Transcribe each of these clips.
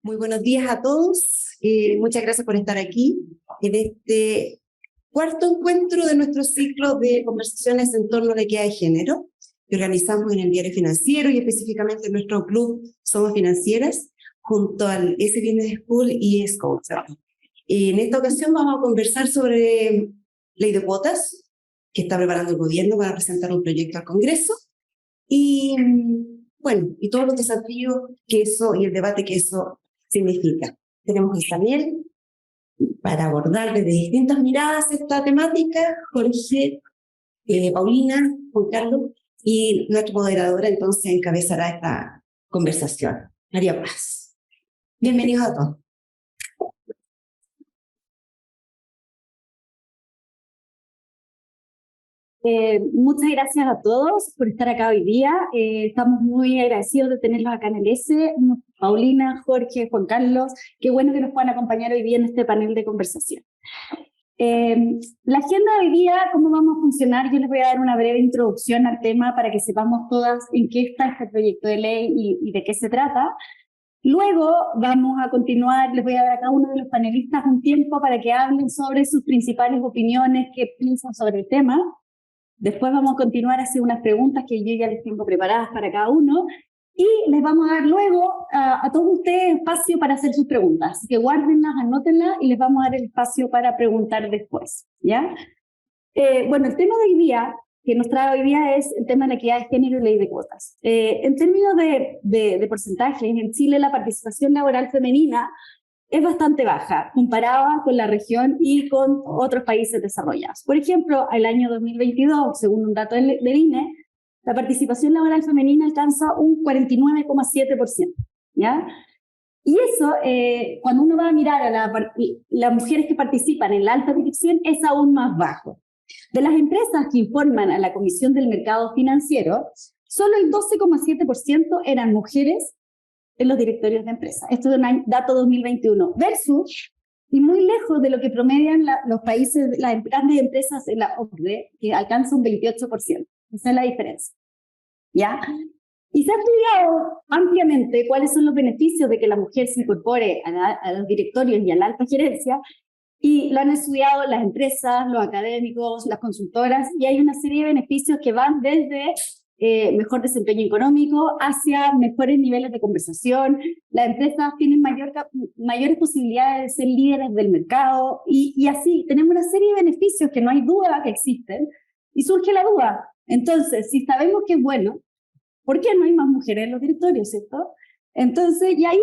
Muy buenos días a todos. Muchas gracias por estar aquí en este cuarto encuentro de nuestro ciclo de conversaciones en torno a la equidad de género que organizamos en el Diario Financiero y específicamente en nuestro club Somos Financieras junto al S Business School y Scotia. En esta ocasión vamos a conversar sobre ley de cuotas que está preparando el gobierno para presentar un proyecto al Congreso y bueno, y todos los desafíos que eso y el debate que eso significa. Tenemos a Isabel para abordar desde distintas miradas esta temática, Jorge, Paulina, Juan Carlos, y nuestra moderadora entonces encabezará esta conversación, María Paz. Bienvenidos a todos. Muchas gracias a todos por estar acá hoy día. Estamos muy agradecidos de tenerlos acá en el S. Paulina, Jorge, Juan Carlos, qué bueno que nos puedan acompañar hoy día en este panel de conversación. La agenda de hoy día, cómo vamos a funcionar, yo les voy a dar una breve introducción al tema para que sepamos todas en qué está este proyecto de ley y de qué se trata. Luego vamos a continuar, les voy a dar a cada uno de los panelistas un tiempo para que hablen sobre sus principales opiniones, qué piensan sobre el tema. Después vamos a continuar haciendo unas preguntas que yo ya les tengo preparadas para cada uno y les vamos a dar luego a todos ustedes espacio para hacer sus preguntas. Así que guárdenlas, anótenlas y les vamos a dar el espacio para preguntar después, ¿ya? Bueno, el tema de hoy día, que nos trae hoy día es el tema de la equidad de género y ley de cuotas. En términos de porcentajes, en Chile la participación laboral femenina es bastante baja comparada con la región y con otros países desarrollados. Por ejemplo, el año 2022, según un dato del INE, la participación laboral femenina alcanza un 49,7%, ¿ya? Y eso, cuando uno va a mirar a las mujeres que participan en la alta dirección, es aún más bajo. De las empresas que informan a la Comisión del Mercado Financiero, solo el 12,7% eran mujeres en los directorios de empresas. Esto es un dato 2021, versus, y muy lejos de lo que promedian los países, las grandes empresas en la OCDE, que alcanza un 28%. Esa es la diferencia, ¿ya? Y se ha estudiado ampliamente cuáles son los beneficios de que la mujer se incorpore a los directorios y a la alta gerencia, y lo han estudiado las empresas, los académicos, las consultoras, y hay una serie de beneficios que van desde mejor desempeño económico hacia mejores niveles de conversación. Las empresas tienen mayores posibilidades de ser líderes del mercado y así tenemos una serie de beneficios que no hay duda que existen y surge la duda. Entonces, si sabemos que es bueno, ¿por qué no hay más mujeres en los directorios, cierto? Entonces, y ahí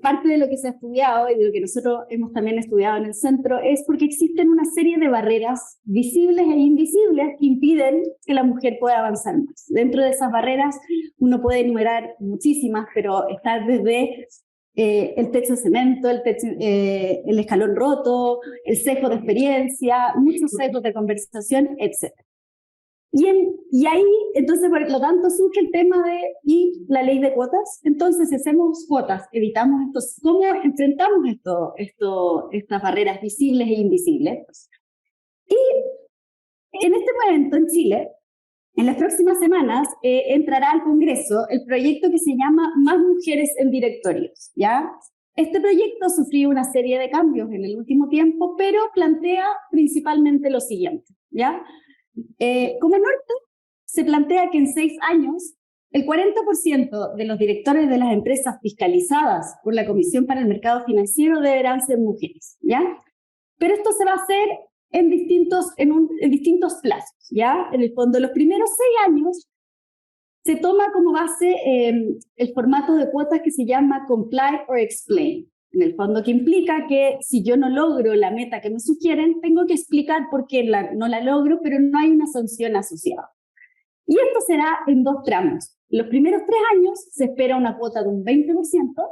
parte de lo que se ha estudiado y de lo que nosotros hemos también estudiado en el centro es porque existen una serie de barreras visibles e invisibles que impiden que la mujer pueda avanzar más. Dentro de esas barreras uno puede enumerar muchísimas, pero está desde el techo de cemento, el escalón roto, el sesgo de experiencia, muchos sesgos de conversación, etc. Y ahí, entonces, por lo tanto, surge el tema y la ley de cuotas. Entonces, si hacemos cuotas, evitamos estos, ¿cómo enfrentamos estas barreras visibles e invisibles? Y en este momento, en Chile, en las próximas semanas, entrará al Congreso el proyecto que se llama Más Mujeres en Directorios, ¿ya? Este proyecto sufrió una serie de cambios en el último tiempo, pero plantea principalmente lo siguiente, ¿ya? Como norte, se plantea que en 6 años el 40% de los directores de las empresas fiscalizadas por la Comisión para el Mercado Financiero deberán ser mujeres, ¿ya? Pero esto se va a hacer en distintos plazos, ¿ya? En el fondo, los primeros 6 años se toma como base el formato de cuotas que se llama Comply or Explain. En el fondo, que implica que si yo no logro la meta que me sugieren, tengo que explicar por qué no la logro, pero no hay una sanción asociada. Y esto será en 2 tramos. Los primeros 3 años se espera una cuota de un 20%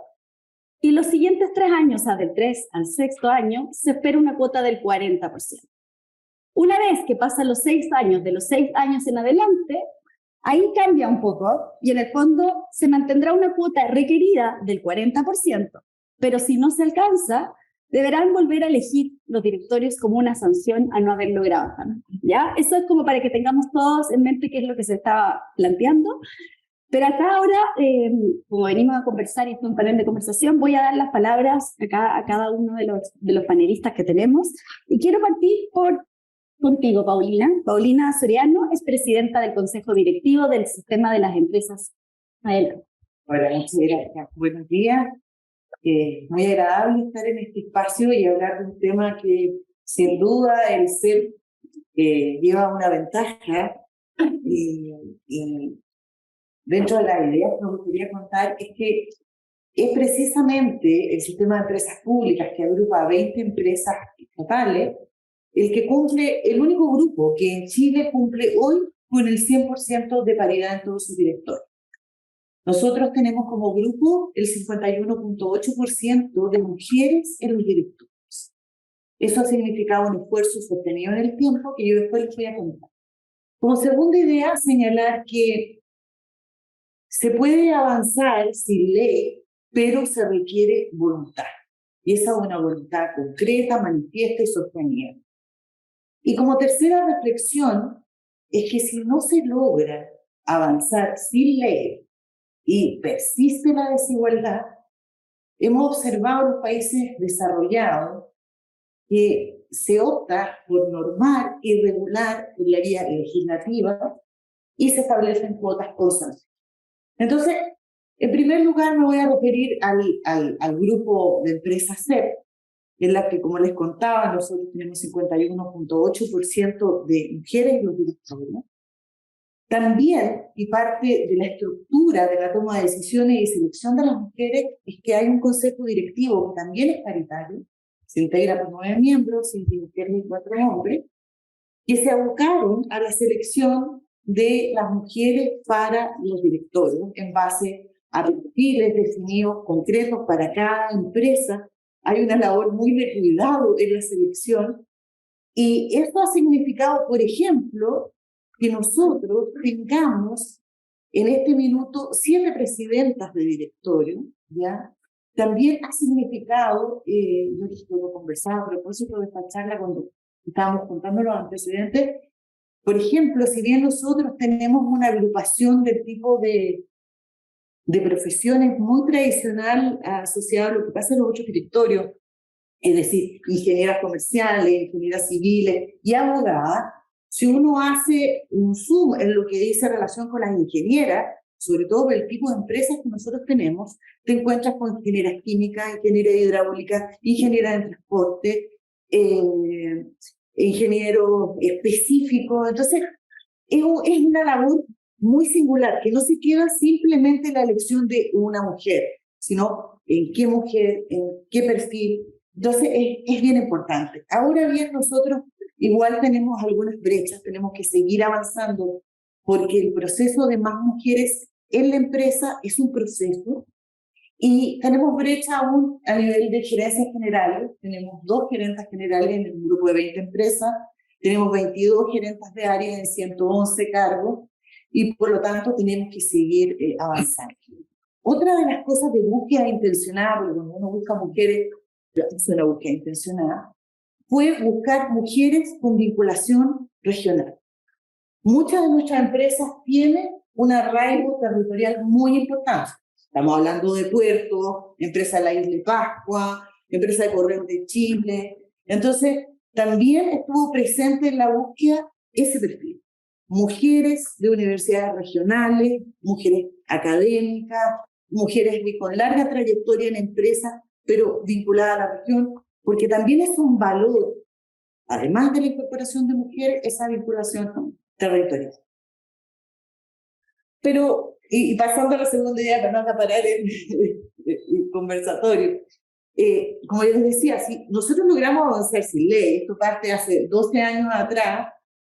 y los siguientes 3 años, o sea, del 3 al 6º año, se espera una cuota del 40%. Una vez que pasan los 6 años, de los 6 años en adelante, ahí cambia un poco y en el fondo se mantendrá una cuota requerida del 40%. Pero si no se alcanza, deberán volver a elegir los directorios como una sanción a no haber logrado, ¿ya? Eso es como para que tengamos todos en mente qué es lo que se estaba planteando. Pero acá ahora, como venimos a conversar y es un panel de conversación, voy a dar las palabras acá a cada uno de los panelistas que tenemos. Y quiero partir contigo, Paulina. Paulina Soriano es presidenta del Consejo Directivo del Sistema de las Empresas. Adelante. Hola, muchas gracias. Buenos días. Muy agradable estar en este espacio y hablar de un tema que sin duda el CEP lleva una ventaja y dentro de las ideas que me gustaría contar es que es precisamente el sistema de empresas públicas que agrupa a 20 empresas estatales el que cumple, el único grupo que en Chile cumple hoy con el 100% de paridad en todos sus directores. Nosotros tenemos como grupo el 51.8% de mujeres en los directores. Eso ha significado un esfuerzo sostenido en el tiempo que yo después les voy a contar. Como segunda idea, señalar que se puede avanzar sin ley, pero se requiere voluntad. Y esa es una voluntad concreta, manifiesta y sostenida. Y como tercera reflexión, es que si no se logra avanzar sin ley y persiste la desigualdad, hemos observado en los países desarrollados que se opta por normar y regular por la vía legislativa y se establecen cuotas constantes. Entonces, en primer lugar me voy a referir al grupo de empresas CEP, en la que, como les contaba, nosotros tenemos 51.8% de mujeres en los directores, ¿no? También, y parte de la estructura de la toma de decisiones y selección de las mujeres, es que hay un consejo directivo que también es paritario, se integra por 9 miembros, 5 mujeres y 4 hombres, que se abocaron a la selección de las mujeres para los directorios en base a perfiles definidos concretos para cada empresa. Hay una labor muy de cuidado en la selección y esto ha significado, por ejemplo, que nosotros tengamos en este minuto 7 presidentas de directorio, ¿ya? También ha significado, yo lo conversaba a propósito de esta charla cuando estábamos contando los antecedentes, por ejemplo, si bien nosotros tenemos una agrupación del tipo de profesiones muy tradicional asociada a lo que pasa en los otros directorios, es decir, ingenieras comerciales, ingenieras civiles y abogadas, si uno hace un zoom en lo que dice relación con las ingenieras, sobre todo por el tipo de empresas que nosotros tenemos, te encuentras con ingenieras químicas, ingeniería hidráulica, ingeniera de transporte, ingeniero específico. Entonces, es una labor muy singular, que no se queda simplemente en la elección de una mujer, sino en qué mujer, en qué perfil. Entonces, es bien importante. Ahora bien, nosotros igual tenemos algunas brechas, tenemos que seguir avanzando, porque el proceso de más mujeres en la empresa es un proceso, y tenemos brecha aún a nivel de gerencias generales. Tenemos 2 gerentas generales en un grupo de 20 empresas, tenemos 22 gerentas de área en 111 cargos, y por lo tanto tenemos que seguir avanzando. Otra de las cosas de búsqueda intencionada, porque cuando uno busca mujeres, es una búsqueda intencionada, fue buscar mujeres con vinculación regional. Muchas de nuestras empresas tienen un arraigo territorial muy importante. Estamos hablando de puertos, empresa de la Isla de Pascua, empresa de Correos de Chile. Entonces, también estuvo presente en la búsqueda ese perfil. Mujeres de universidades regionales, mujeres académicas, mujeres con larga trayectoria en empresas, pero vinculadas a la región, porque también es un valor, además de la incorporación de mujeres, esa vinculación territorial. Pero, y pasando a la segunda idea, para no acaparar el conversatorio, como les decía, si nosotros logramos avanzar sin ley, esto parte hace 12 años atrás,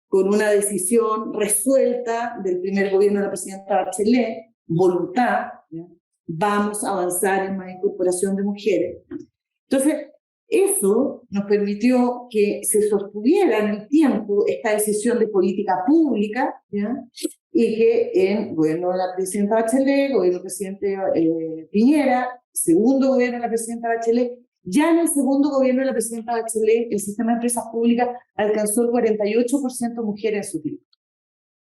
con una decisión resuelta del primer gobierno de la presidenta Bachelet, voluntad, ¿ya? Vamos a avanzar en más incorporación de mujeres. Entonces, eso nos permitió que se sostuviera en el tiempo esta decisión de política pública, ¿ya? Y que en gobierno de la presidenta Bachelet, gobierno del presidente Piñera, segundo gobierno de la presidenta Bachelet, ya en el segundo gobierno de la presidenta Bachelet, el sistema de empresas públicas alcanzó el 48% mujeres en su directorio.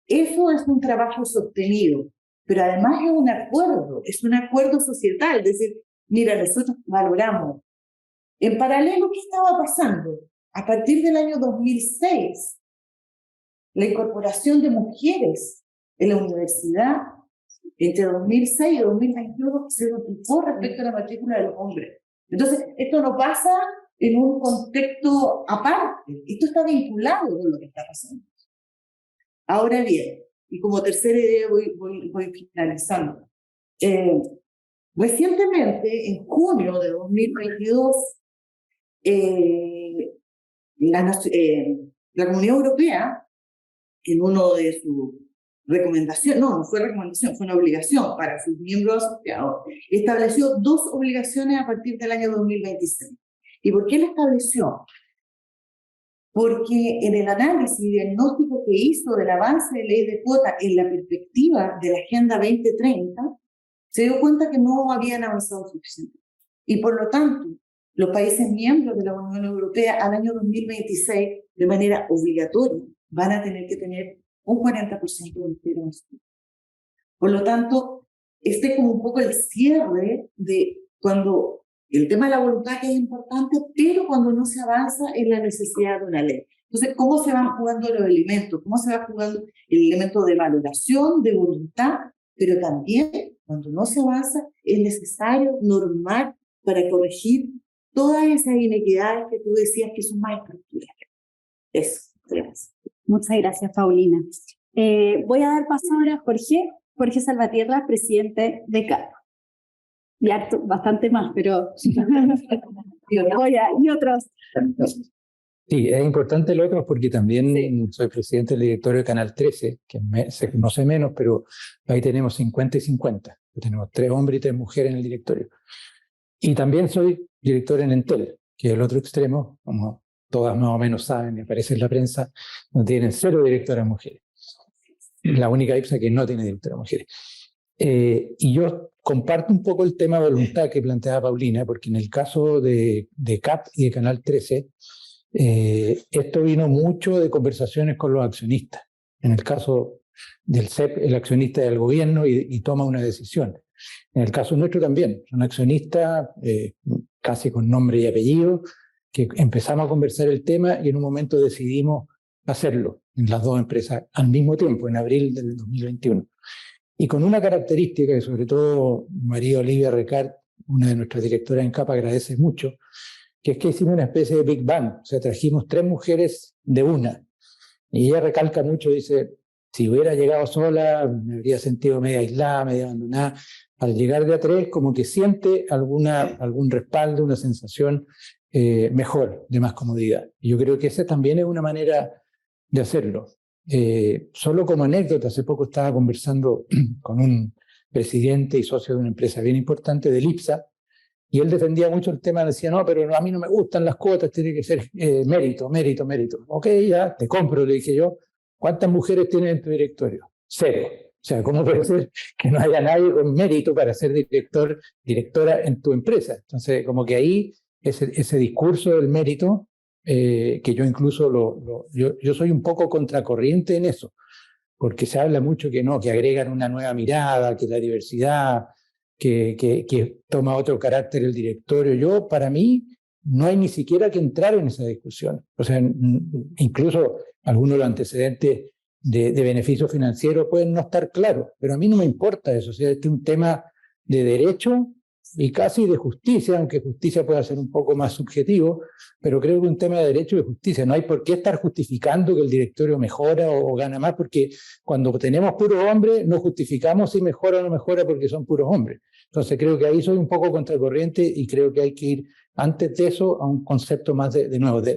Eso es un trabajo sostenido. pero además es un acuerdo societal, es decir, mira, nosotros valoramos. En paralelo, ¿qué estaba pasando? A partir del año 2006, la incorporación de mujeres en la universidad, entre 2006 y 2021, se duplicó respecto a la matrícula de los hombres. Entonces, esto no pasa en un contexto aparte, esto está vinculado con lo que está pasando. Ahora bien, y como tercera idea voy finalizando. Recientemente, en junio de 2022, la Comunidad Europea, en uno de sus recomendaciones, no fue recomendación, fue una obligación para sus miembros asociados, estableció 2 obligaciones a partir del año 2026. ¿Y por qué la estableció? Porque en el análisis y diagnóstico que hizo del avance de ley de cuota en la perspectiva de la Agenda 2030, se dio cuenta que no habían avanzado suficiente. Y por lo tanto, los países miembros de la Unión Europea al año 2026, de manera obligatoria, van a tener que tener un 40% de mujeres. Por lo tanto, este es como un poco el cierre de cuando el tema de la voluntad que es importante, pero cuando no se avanza en la necesidad de una ley. Entonces, ¿cómo se van jugando los elementos? ¿Cómo se va jugando el elemento de valoración, de voluntad? Pero también, cuando no se avanza, es necesario normar para corregir todas esas inequidades que tú decías que son más estructurales. Eso, gracias. Muchas gracias, Paulina. Voy a dar paso ahora a Jorge Salvatierra, presidente de CAP. Y bastante más, pero y otros. Sí, es importante lo otro porque también soy presidente del directorio de Canal 13, que se conoce menos, pero ahí tenemos 50 y 50. Tenemos 3 hombres y 3 mujeres en el directorio. Y también soy director en Entel, que es el otro extremo, como todas más o menos saben, y aparece en la prensa, donde tienen 0 directoras mujeres. La única IPSA que no tiene directoras mujeres. Y yo comparto un poco el tema de voluntad que planteaba Paulina, porque en el caso de CAP y de Canal 13, esto vino mucho de conversaciones con los accionistas. En el caso del CEP, el accionista es el gobierno y toma una decisión. En el caso nuestro también, son accionistas casi con nombre y apellido, que empezamos a conversar el tema y en un momento decidimos hacerlo en las 2 empresas al mismo tiempo, en abril del 2021. Y con una característica que sobre todo María Olivia Recart, una de nuestras directoras en CAP, agradece mucho, que es que hicimos una especie de Big Bang, o sea, trajimos 3 mujeres de una. Y ella recalca mucho, dice, si hubiera llegado sola, me habría sentido media aislada, media abandonada. Al llegar de a 3, como que siente algún respaldo, una sensación mejor, de más comodidad. Y yo creo que esa también es una manera de hacerlo. Solo como anécdota, hace poco estaba conversando con un presidente y socio de una empresa bien importante del IPSA, y él defendía mucho el tema, decía, no, pero a mí no me gustan las cuotas, tiene que ser mérito. Ok, ya, te compro, le dije yo. ¿Cuántas mujeres tienes en tu directorio? 0. O sea, ¿cómo puede ser que no haya nadie con mérito para ser directora en tu empresa? Entonces, como que ahí, ese discurso del mérito, que yo incluso yo soy un poco contracorriente en eso, porque se habla mucho que no, que agregan una nueva mirada, que la diversidad, que toma otro carácter el directorio. Para mí, no hay ni siquiera que entrar en esa discusión. O sea, incluso algunos de los antecedentes de beneficio financiero pueden no estar claros, pero a mí no me importa eso. O sea, este es un tema de derecho y casi de justicia, aunque justicia pueda ser un poco más subjetivo, pero creo que es un tema de derecho y de justicia. No hay por qué estar justificando que el directorio mejora o gana más, porque cuando tenemos puros hombres no justificamos si mejora o no mejora porque son puros hombres. Entonces creo que ahí soy un poco contracorriente y creo que hay que ir antes de eso a un concepto más de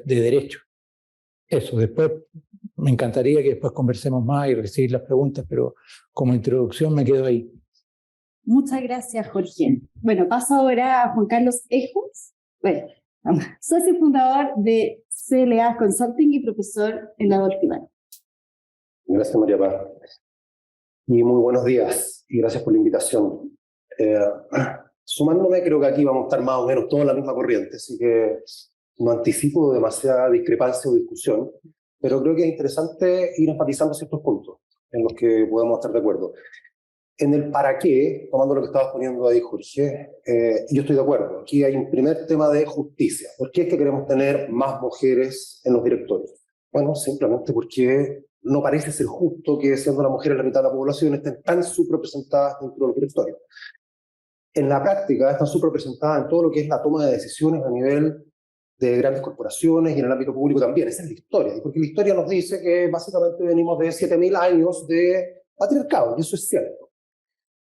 derecho. Eso, después me encantaría que después conversemos más y recibir las preguntas, pero como introducción me quedo ahí. Muchas gracias, Jorge. Bueno, paso ahora a Juan Carlos Ejos, socio fundador de CLA Consulting y profesor en la Dortiman. Gracias, María Paz. Y muy buenos días y gracias por la invitación. Sumándome, creo que aquí vamos a estar más o menos todos en la misma corriente, así que no anticipo demasiada discrepancia o discusión, pero creo que es interesante ir enfatizando ciertos puntos en los que podemos estar de acuerdo. En el para qué, tomando lo que estabas poniendo ahí, Jorge, yo estoy de acuerdo. Aquí hay un primer tema de justicia. ¿Por qué es que queremos tener más mujeres en los directorios? Bueno, simplemente porque no parece ser justo que, siendo las mujeres la mitad de la población, estén tan subrepresentadas dentro de los directorios. En la práctica están subrepresentadas en todo lo que es la toma de decisiones a nivel de grandes corporaciones y en el ámbito público también. Esa es la historia. Porque la historia nos dice que básicamente venimos de 7.000 años de patriarcado, y eso es cierto.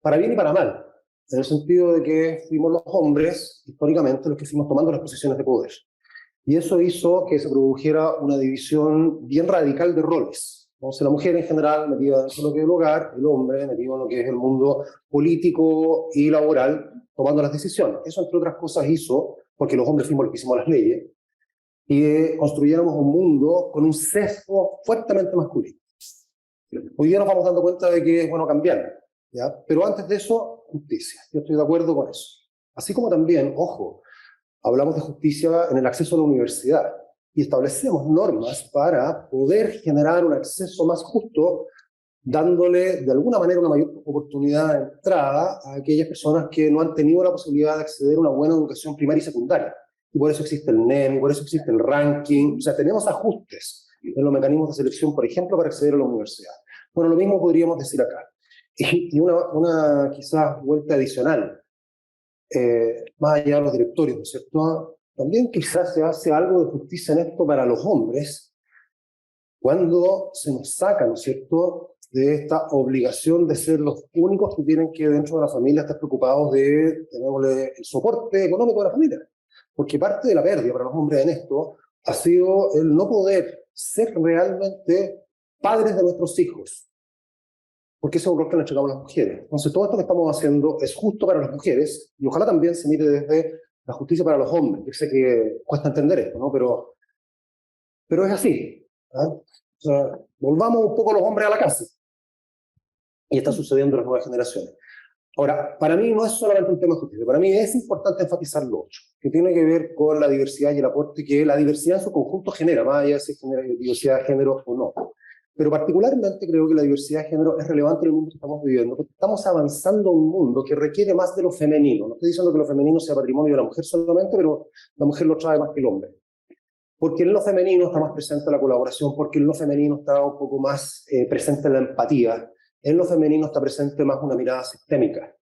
Para bien y para mal, en el sentido de que fuimos los hombres, históricamente, los que fuimos tomando las posiciones de poder. Y eso hizo que se produjera una división bien radical de roles. Entonces, la mujer en general metida en lo que es el hogar, el hombre metido en lo que es el mundo político y laboral, tomando las decisiones. Eso, entre otras cosas, hizo, porque los hombres fuimos los que hicimos las leyes, y construyéramos un mundo con un sesgo fuertemente masculino. Hoy día nos vamos dando cuenta de que es bueno cambiar, ¿ya? Pero antes de eso, justicia. Yo estoy de acuerdo con eso. Así como también, ojo, hablamos de justicia en el acceso a la universidad y establecemos normas para poder generar un acceso más justo, dándole de alguna manera una mayor oportunidad de entrada a aquellas personas que no han tenido la posibilidad de acceder a una buena educación primaria y secundaria. Y por eso existe el NEM, y por eso existe el ranking. O sea, tenemos ajustes en los mecanismos de selección, por ejemplo, para acceder a la universidad. Bueno, lo mismo podríamos decir acá. Y una quizás vuelta adicional, más allá de los directorios, ¿no es cierto? También quizás se hace algo de justicia en esto para los hombres, cuando se nos saca, ¿no es cierto?, de esta obligación de ser los únicos que tienen que dentro de la familia estar preocupados de tenerle el soporte económico de la familia. Porque parte de la pérdida para los hombres en esto ha sido el no poder ser realmente padres de nuestros hijos. Porque ese es un rol que le entregamos a las mujeres. Entonces, todo esto que estamos haciendo es justo para las mujeres y ojalá también se mire desde la justicia para los hombres. Yo sé que cuesta entender esto, ¿no? Pero es así, ¿eh? O sea, volvamos un poco los hombres a la casa. Y está sucediendo en las nuevas generaciones. Ahora, para mí no es solamente un tema de justicia. Para mí es importante enfatizar lo otro, que tiene que ver con la diversidad y el aporte que la diversidad en su conjunto genera, más allá de si genera diversidad de género o no. Pero particularmente creo que la diversidad de género es relevante en el mundo que estamos viviendo, porque estamos avanzando a un mundo que requiere más de lo femenino. No estoy diciendo que lo femenino sea patrimonio de la mujer solamente, pero la mujer lo trae más que el hombre. Porque en lo femenino está más presente la colaboración, porque en lo femenino está un poco más presente la empatía, en lo femenino está presente más una mirada sistémica.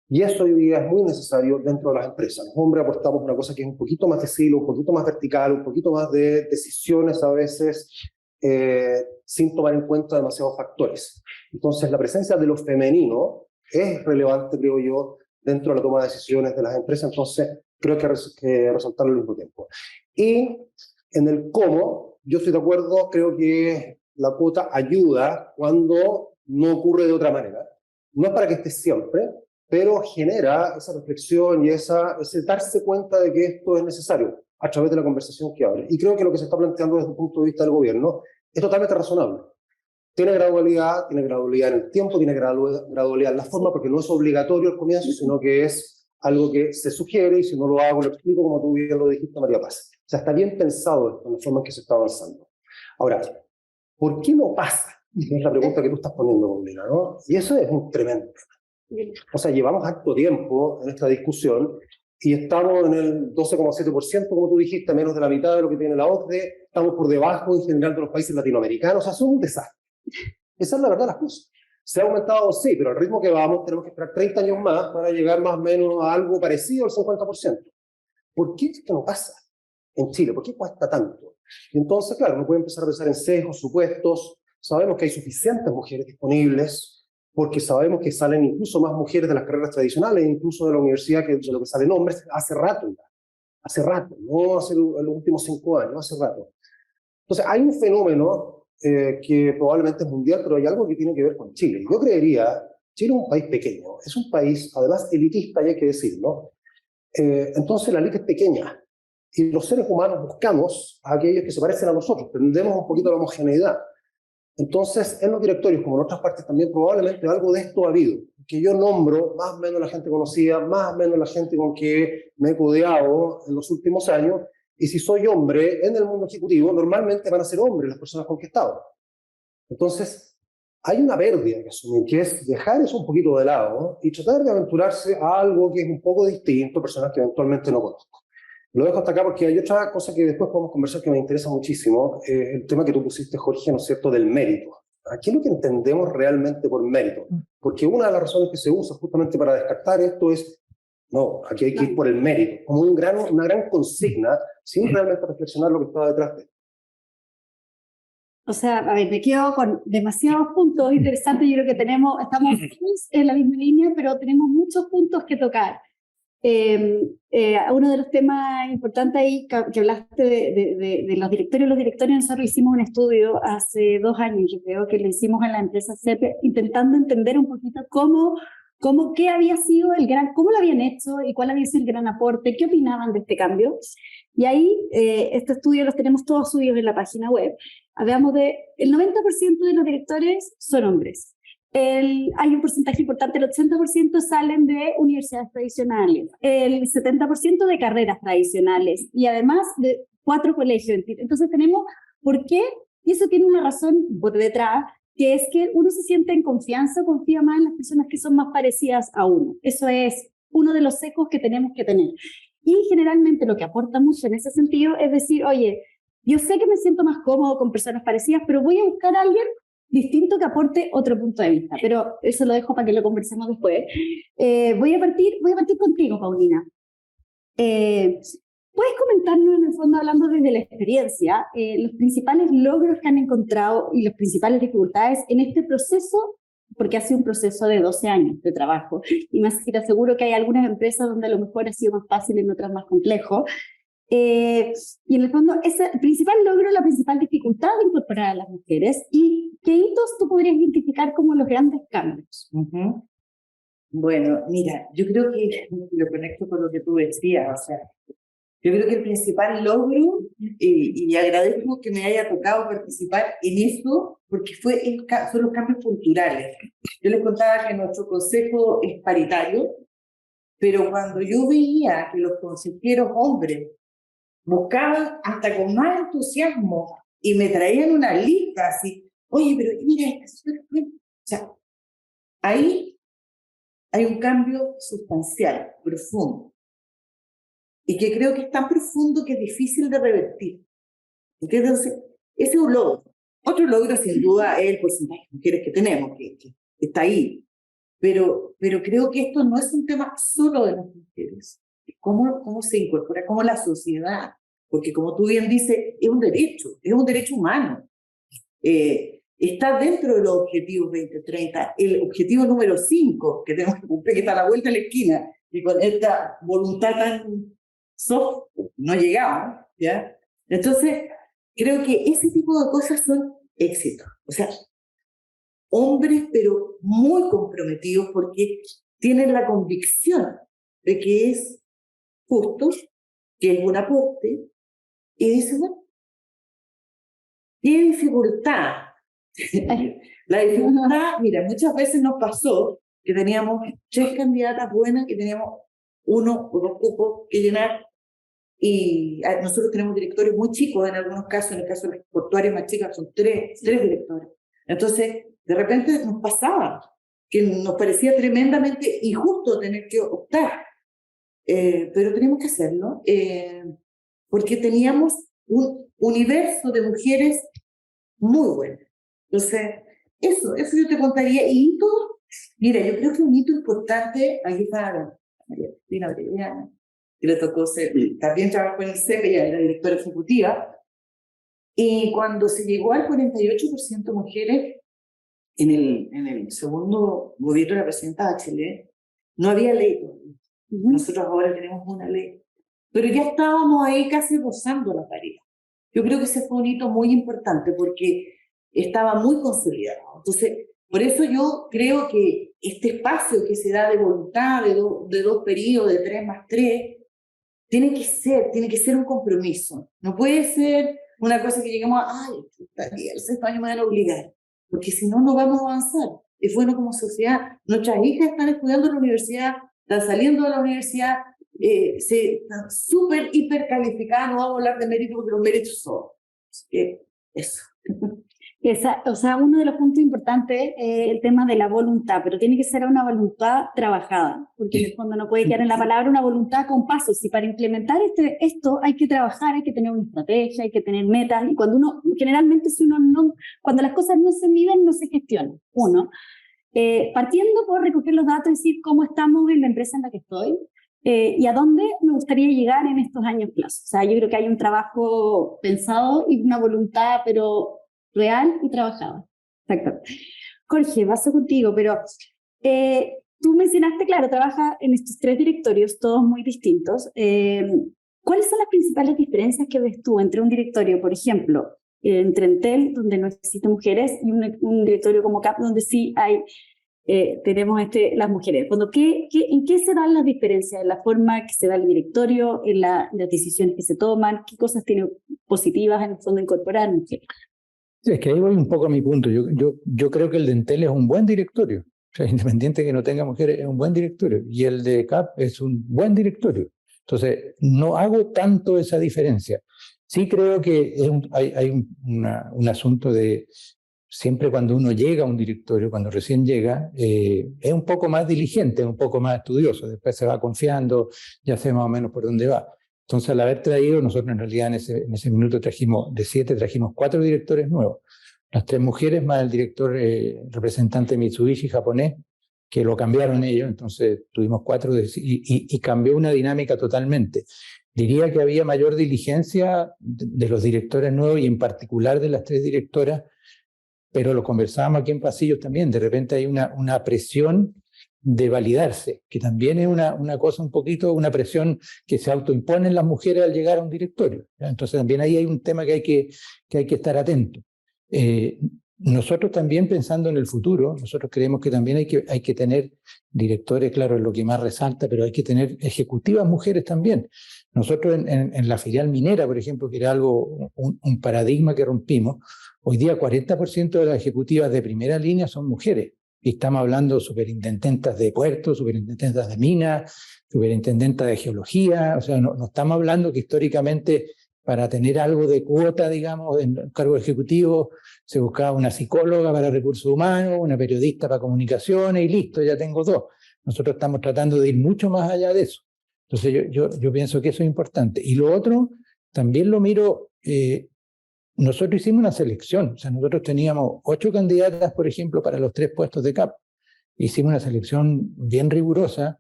Y eso hoy día es muy necesario dentro de las empresas. Los hombres aportamos una cosa que es un poquito más de silo, un poquito más vertical, un poquito más de decisiones a veces, sin tomar en cuenta demasiados factores. Entonces, la presencia de lo femenino es relevante, creo yo, dentro de la toma de decisiones de las empresas. Entonces, creo que hay que resaltarlo al mismo tiempo. Y en el cómo, yo estoy de acuerdo, creo que la cuota ayuda cuando no ocurre de otra manera. No es para que esté siempre, pero genera esa reflexión y ese darse cuenta de que esto es necesario a través de la conversación que abre. Y creo que lo que se está planteando desde el punto de vista del gobierno es totalmente razonable. Tiene gradualidad en el tiempo, tiene gradualidad en la forma, porque no es obligatorio al comienzo, sino que es algo que se sugiere, y si no lo hago, lo explico, como tú bien lo dijiste, María Paz. O sea, está bien pensado esto, en la forma en que se está avanzando. Ahora, ¿por qué no pasa? Es la pregunta que tú estás poniendo, Paulina, ¿no? Y eso es un tremendo tema. O sea, llevamos harto tiempo en esta discusión y estamos en el 12,7%, como tú dijiste, menos de la mitad de lo que tiene la OCDE, estamos por debajo en general de los países latinoamericanos, o sea, son un desastre. Esa es la verdad de las cosas. Se ha aumentado, sí, pero al ritmo que vamos tenemos que esperar 30 años más para llegar más o menos a algo parecido al 50%. ¿Por qué esto no pasa en Chile? ¿Por qué cuesta tanto? Y entonces, claro, uno puede empezar a pensar en sesgos, supuestos. Sabemos que hay suficientes mujeres disponibles, porque sabemos que salen incluso más mujeres de las carreras tradicionales, incluso de la universidad, que de lo que salen hombres, hace rato, no hace los últimos 5 años, hace rato. Entonces, hay un fenómeno que probablemente es mundial, pero hay algo que tiene que ver con Chile. Yo creería, Chile es un país pequeño, es un país, además, elitista, y hay que decirlo. Entonces, la élite es pequeña, y los seres humanos buscamos a aquellos que se parecen a nosotros, tendemos un poquito a la homogeneidad. Entonces, en los directorios, como en otras partes también, probablemente algo de esto ha habido. Que yo nombro más o menos la gente conocida, más o menos la gente con que me he codeado en los últimos años, y si soy hombre en el mundo ejecutivo, normalmente van a ser hombres las personas con que he estado. Entonces, hay una pérdida que asumir, que es dejar eso un poquito de lado, ¿no? Y tratar de aventurarse a algo que es un poco distinto, personas que eventualmente no conozco. Lo dejo hasta acá porque hay otra cosa que después podemos conversar que me interesa muchísimo, el tema que tú pusiste, Jorge, ¿no es cierto?, del mérito. ¿Qué es lo que entendemos realmente por mérito? Porque una de las razones que se usa justamente para descartar esto es, no, aquí hay que ir por el mérito, como una gran consigna, sin realmente reflexionar lo que estaba detrás de esto. O sea, a ver, me quedo con demasiados puntos interesantes. Yo creo que estamos en la misma línea, pero tenemos muchos puntos que tocar. Uno de los temas importantes ahí que hablaste de los directorios. Los directorios, nosotros hicimos un estudio hace 2 años, yo creo que lo hicimos en la empresa CEPE, intentando entender un poquito qué había sido cómo lo habían hecho y cuál había sido el gran aporte, qué opinaban de este cambio. Y ahí, este estudio los tenemos todos subidos en la página web. Hablamos de el 90% de los directores son hombres. Hay un porcentaje importante, el 80% salen de universidades tradicionales, el 70% de carreras tradicionales y además de 4 colegios. Entonces tenemos, ¿por qué? Y eso tiene una razón por detrás, que es que uno se siente en confianza, confía más en las personas que son más parecidas a uno. Eso es uno de los ecos que tenemos que tener. Y generalmente lo que aporta mucho en ese sentido es decir, oye, yo sé que me siento más cómodo con personas parecidas, pero voy a buscar a alguien distinto que aporte otro punto de vista. Pero eso lo dejo para que lo conversemos después. Voy a partir contigo, Paulina. ¿Puedes comentarnos, en el fondo, hablando desde la experiencia, los principales logros que han encontrado y las principales dificultades en este proceso? Porque ha sido un proceso de 12 años de trabajo. Y más que te aseguro que hay algunas empresas donde a lo mejor ha sido más fácil y en otras más complejo. Y en el fondo, ese principal logro, la principal dificultad de incorporar a las mujeres, y qué hitos tú podrías identificar como los grandes cambios. Bueno, mira, yo creo que lo conecto con lo que tú decías, o sea, yo creo que el principal logro, y agradezco que me haya tocado participar en eso, porque son los cambios culturales. Yo les contaba que nuestro consejo es paritario, pero cuando yo veía que los consejeros hombres buscaban hasta con más entusiasmo y me traían una lista así, oye, pero mira, esta es súper buena. O sea, ahí hay un cambio sustancial, profundo, y que creo que es tan profundo que es difícil de revertir. Entonces, ese es un logro. Otro logro, sin duda, es el porcentaje de mujeres que tenemos, que está ahí. Pero creo que esto no es un tema solo de las mujeres. ¿Cómo se incorpora? ¿Cómo la sociedad? Porque como tú bien dices, es un derecho humano. Está dentro de los objetivos 2030, el objetivo número 5 que tenemos que cumplir, que está a la vuelta de la esquina, y con esta voluntad tan soft no llegamos, ¿ya? Entonces, creo que ese tipo de cosas son éxitos. O sea, hombres, pero muy comprometidos porque tienen la convicción de que es justo, que es un aporte, y dicen, bueno, ¿qué dificultad? La dificultad, mira, muchas veces nos pasó que teníamos 3 candidatas buenas, que teníamos 1 o 2 cupos que llenar, y nosotros tenemos directores muy chicos en algunos casos, en el caso de las portuarias más chicas son 3 directores. Entonces, de repente nos pasaba que nos parecía tremendamente injusto tener que optar, pero tenemos que hacerlo, porque teníamos un universo de mujeres muy bueno. Entonces, eso yo te contaría. Y hito, mira, yo creo que un hito importante, aquí está María Cristina Brevillana, que le tocó también trabajó en el CEPE, ella era directora ejecutiva, y cuando se llegó al 48% mujeres en el segundo gobierno de la presidenta Bachelet, no había ley. Nosotros ahora tenemos una ley, pero ya estábamos ahí casi rozando la paridad. Yo creo que ese fue un hito muy importante porque estaba muy consolidado. Entonces, por eso yo creo que este espacio que se da de voluntad, de 2 periodos, de 3 más 3, tiene que ser un compromiso. No puede ser una cosa que lleguemos a, el 6º año me van a obligar, porque si no, no vamos a avanzar. Es bueno como sociedad. Nuestras hijas están estudiando en la universidad, están saliendo de la universidad, están súper, hiper calificadas, no vamos a hablar de méritos porque los méritos son. Eso. O sea, uno de los puntos importantes es el tema de la voluntad, pero tiene que ser una voluntad trabajada, porque en el fondo no puede quedar en la palabra una voluntad con pasos. Y para implementar esto hay que trabajar, hay que tener una estrategia, hay que tener metas. Y generalmente cuando las cosas no se miden, no se gestionan. Uno, partiendo por recoger los datos y decir cómo estamos en la empresa en la que estoy y a dónde me gustaría llegar en estos años plazo. O sea, yo creo que hay un trabajo pensado y una voluntad, pero real y trabajada. Exacto. Jorge, paso contigo, pero tú mencionaste, claro, trabajas en estos 3 directorios, todos muy distintos. ¿Cuáles son las principales diferencias que ves tú entre un directorio, por ejemplo, entre Entel, donde no existen mujeres, y un directorio como CAP, donde sí tenemos las mujeres? ¿En qué se dan las diferencias? ¿En la forma que se da el directorio, en las decisiones que se toman? ¿Qué cosas tiene positivas en el fondo incorporar mujeres? Sí, es que ahí voy un poco a mi punto. Yo creo que el de Entel es un buen directorio. O sea, independiente de que no tenga mujeres, es un buen directorio. Y el de CAP es un buen directorio. Entonces, no hago tanto esa diferencia. Sí creo que hay un asunto de siempre cuando uno llega a un directorio, cuando recién llega, es un poco más diligente, un poco más estudioso. Después se va confiando, ya sé más o menos por dónde va. Entonces, al haber traído, nosotros en realidad en ese minuto de 7 trajimos 4 directores nuevos. Las 3 mujeres más el director representante Mitsubishi japonés, que lo cambiaron ellos, entonces tuvimos 4 y cambió una dinámica totalmente. Diría que había mayor diligencia de los directores nuevos y en particular de las 3 directoras, pero lo conversábamos aquí en pasillos también, de repente hay una presión de validarse, que también es una cosa un poquito, una presión que se autoimponen las mujeres al llegar a un directorio, ¿ya? Entonces también ahí hay un tema que hay que estar atento. Nosotros también pensando en el futuro, nosotros creemos que también hay que tener directores, claro, es lo que más resalta, pero hay que tener ejecutivas mujeres también. Nosotros en la filial minera, por ejemplo, que era un paradigma que rompimos, hoy día 40% de las ejecutivas de primera línea son mujeres. Y estamos hablando de superintendentas de puertos, superintendentas de minas, superintendentas de geología. O sea, no estamos hablando que históricamente para tener algo de cuota, digamos, en cargo ejecutivo, se buscaba una psicóloga para recursos humanos, una periodista para comunicaciones y listo, ya tengo 2. Nosotros estamos tratando de ir mucho más allá de eso. Entonces yo pienso que eso es importante. Y lo otro, también lo miro, nosotros hicimos una selección, o sea, nosotros teníamos 8 candidatas, por ejemplo, para los 3 puestos de CAP. Hicimos una selección bien rigurosa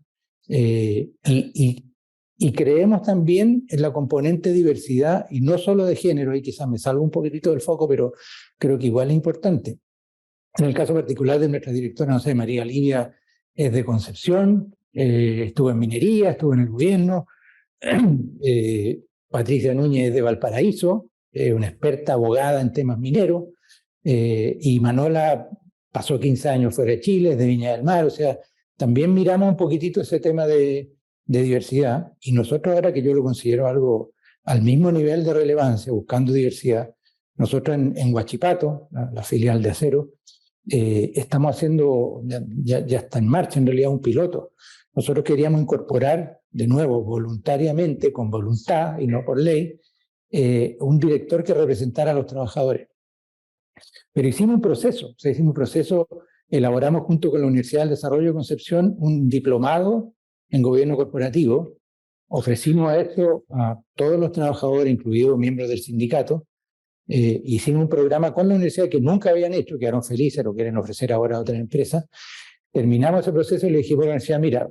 y creemos también en la componente diversidad, y no solo de género, y quizás me salgo un poquitito del foco, pero creo que igual es importante. En el caso particular de nuestra directora, no sé, María Livia es de Concepción, estuvo en minería, estuvo en el gobierno, Patricia Núñez es de Valparaíso, una experta abogada en temas mineros, y Manola pasó 15 años fuera de Chile, es de Viña del Mar, o sea, también miramos un poquitito ese tema de diversidad, y nosotros ahora que yo lo considero algo al mismo nivel de relevancia, buscando diversidad, nosotros en Huachipato, la filial de acero, estamos haciendo, ya está en marcha en realidad un piloto. Nosotros queríamos incorporar de nuevo voluntariamente, con voluntad y no por ley, un director que representara a los trabajadores. Pero hicimos un proceso, elaboramos junto con la Universidad del Desarrollo de Concepción un diplomado en gobierno corporativo, ofrecimos eso a todos los trabajadores, incluidos miembros del sindicato, hicimos un programa con la universidad que nunca habían hecho, quedaron felices, lo quieren ofrecer ahora a otras empresas. Terminamos ese proceso y le dijimos a la universidad, mira,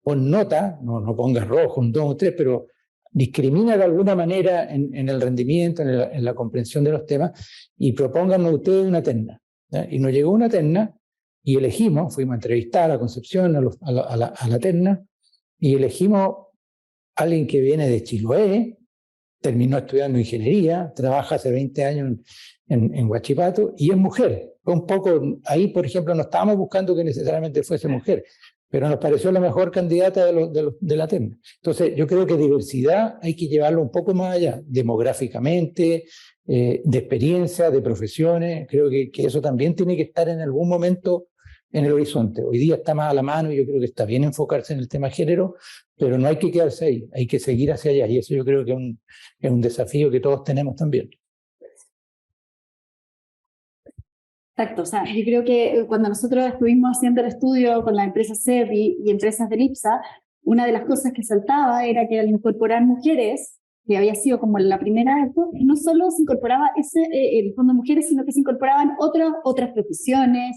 pon nota, no pongas rojo, un 2 o 3, pero discrimina de alguna manera en el rendimiento, en la comprensión de los temas, y propónganos ustedes una terna, ¿ya? Y nos llegó una terna y elegimos, fuimos a entrevistar a Concepción, a la terna, y elegimos a alguien que viene de Chiloé, terminó estudiando ingeniería, trabaja hace 20 años en Huachipato y es mujer. Un poco ahí, por ejemplo, no estábamos buscando que necesariamente fuese mujer, pero nos pareció la mejor candidata de la terna. Entonces, yo creo que diversidad hay que llevarlo un poco más allá, demográficamente, de experiencia, de profesiones. Creo que eso también tiene que estar en algún momento en el horizonte. Hoy día está más a la mano y yo creo que está bien enfocarse en el tema género, pero no hay que quedarse ahí, hay que seguir hacia allá. Y eso yo creo que es un desafío que todos tenemos también. Exacto, o sea, yo creo que cuando nosotros estuvimos haciendo el estudio con la empresa SEP y empresas del IPSA, una de las cosas que saltaba era que al incorporar mujeres, que había sido como la primera, no solo se incorporaba el fondo de mujeres, sino que se incorporaban otras profesiones.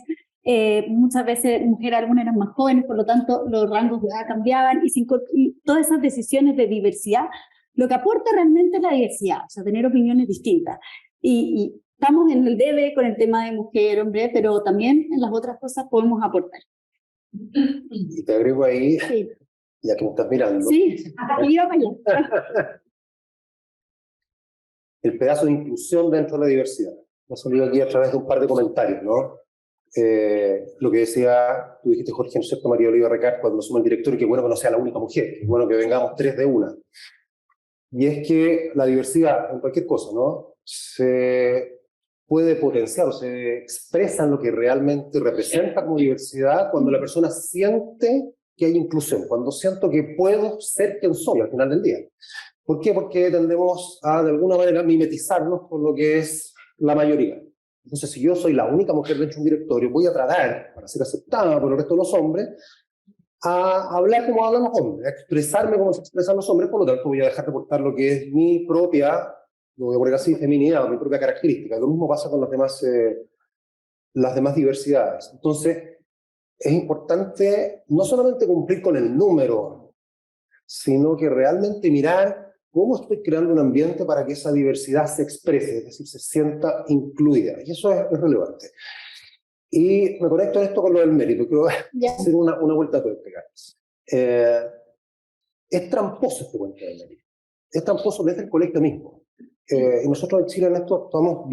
Muchas veces mujeres, algunas eran más jóvenes, por lo tanto los rangos de edad cambiaban y todas esas decisiones de diversidad, lo que aporta realmente es la diversidad, o sea, tener opiniones distintas. Y estamos en el debe con el tema de mujer, hombre, pero también en las otras cosas podemos aportar. Y te agrego ahí, Sí, ya que me estás mirando, sí, iba para allá. el pedazo de inclusión dentro de la diversidad. Lo he salido aquí a través de un par de comentarios, ¿no? Lo que decía, tú dijiste, Jorge, ¿no es cierto? María Oliva Recart, cuando asume el director, y qué bueno que no sea la única mujer, qué bueno que vengamos 3 de una. Y es que la diversidad en cualquier cosa, ¿no? Se puede potenciar o se expresa en lo que realmente representa como diversidad cuando la persona siente que hay inclusión, cuando siento que puedo ser quien soy al final del día. ¿Por qué? Porque tendemos a, de alguna manera, mimetizarnos con lo que es la mayoría. Entonces, si yo soy la única mujer dentro de un directorio, voy a tratar, para ser aceptada por el resto de los hombres, a hablar como hablan los hombres, a expresarme como se expresan los hombres, por lo tanto voy a dejar de portar lo que es mi propia, lo voy a poner así, feminidad, mi propia característica. Lo mismo pasa con las demás diversidades. Entonces, es importante no solamente cumplir con el número, sino que realmente mirar cómo estoy creando un ambiente para que esa diversidad se exprese, es decir, se sienta incluida. Y eso es relevante. Y me conecto a esto con lo del mérito. Quiero hacer una vuelta a tuerca. Es tramposo este cuento del mérito. Es tramposo desde el colegio mismo. Y nosotros en Chile en esto estamos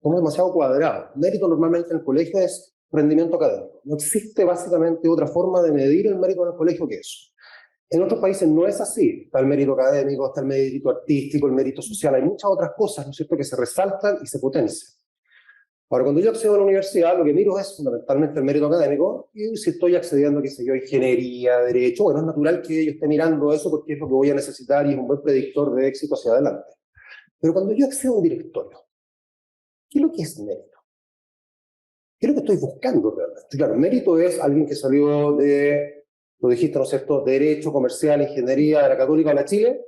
demasiado cuadrados. Mérito normalmente en el colegio es rendimiento académico. No existe básicamente otra forma de medir el mérito en el colegio que eso. En otros países no es así. Está el mérito académico, está el mérito artístico, el mérito social. Hay muchas otras cosas, ¿no es cierto?, que se resaltan y se potencian. Ahora, cuando yo accedo a la universidad, lo que miro es fundamentalmente el mérito académico, y si estoy accediendo, qué sé yo, a ingeniería, derecho, bueno, es natural que yo esté mirando eso porque es lo que voy a necesitar y es un buen predictor de éxito hacia adelante. Pero cuando yo accedo a un directorio, ¿qué es lo que es mérito? ¿Qué es lo que estoy buscando realmente? Claro, mérito es alguien que salió de, lo dijiste, ¿no es cierto?, derecho, comercial, ingeniería, de la Católica o la Chile.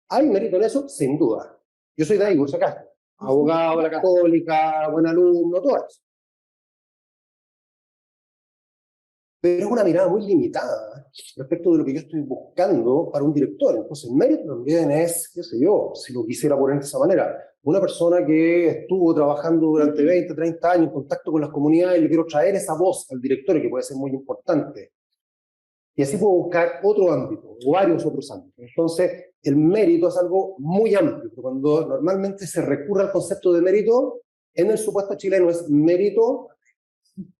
¿Hay mérito en eso? Sin duda. Yo soy de ahí, por si acaso. Abogado de la Católica, buen alumno, todo eso. Pero es una mirada muy limitada respecto de lo que yo estoy buscando para un director. Entonces, el mérito también es, qué sé yo, si lo quisiera poner de esa manera, una persona que estuvo trabajando durante 20, 30 años en contacto con las comunidades, yo quiero traer esa voz al directorio, que puede ser muy importante. Y así puedo buscar otro ámbito, o varios otros ámbitos. Entonces, el mérito es algo muy amplio, pero cuando normalmente se recurre al concepto de mérito, en el supuesto chileno es mérito,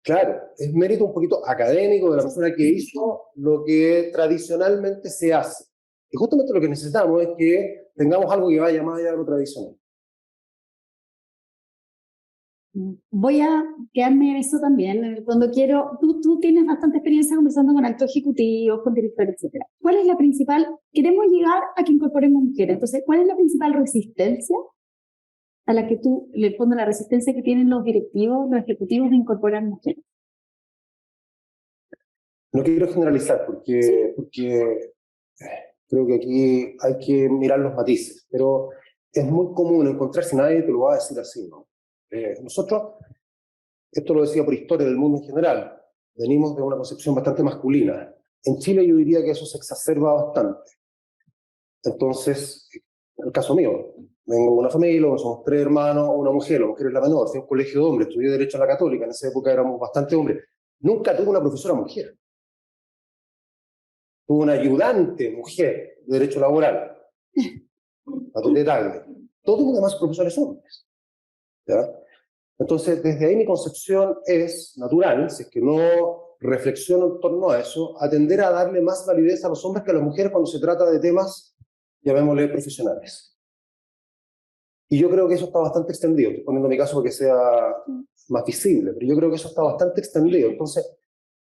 claro, es mérito un poquito académico de la persona que hizo lo que tradicionalmente se hace. Y justamente lo que necesitamos es que tengamos algo que vaya más allá de lo tradicional. Voy a quedarme en eso también. Cuando quiero, tú tienes bastante experiencia conversando con altos ejecutivos, con directores, etc. ¿Cuál es la principal? Queremos llegar a que incorporemos mujeres. Entonces, ¿cuál es la principal resistencia a la que tú, le pones la resistencia que tienen los directivos, los ejecutivos de incorporar mujeres? No quiero generalizar porque creo que aquí hay que mirar los matices, pero es muy común encontrarse, nadie te lo va a decir así, ¿no? Nosotros, esto lo decía por historia del mundo en general, venimos de una concepción bastante masculina. En Chile yo diría que eso se exacerba bastante. Entonces, en el caso mío, vengo de una familia, somos 3 hermanos, una mujer, la mujer es la menor, fui a un colegio de hombres, estudié Derecho a la Católica, en esa época éramos bastante hombres. Nunca tuve una profesora mujer. Tuve una ayudante mujer de Derecho Laboral, la Tete Tagle. Todos los demás profesores hombres. ¿Ya? Entonces, desde ahí mi concepción es natural, si es que no reflexiono en torno a eso, atender a darle más validez a los hombres que a las mujeres cuando se trata de temas, llamémosle, profesionales. Y yo creo que eso está bastante extendido. Estoy poniendo mi caso porque sea más visible, pero yo creo que eso está bastante extendido. Entonces,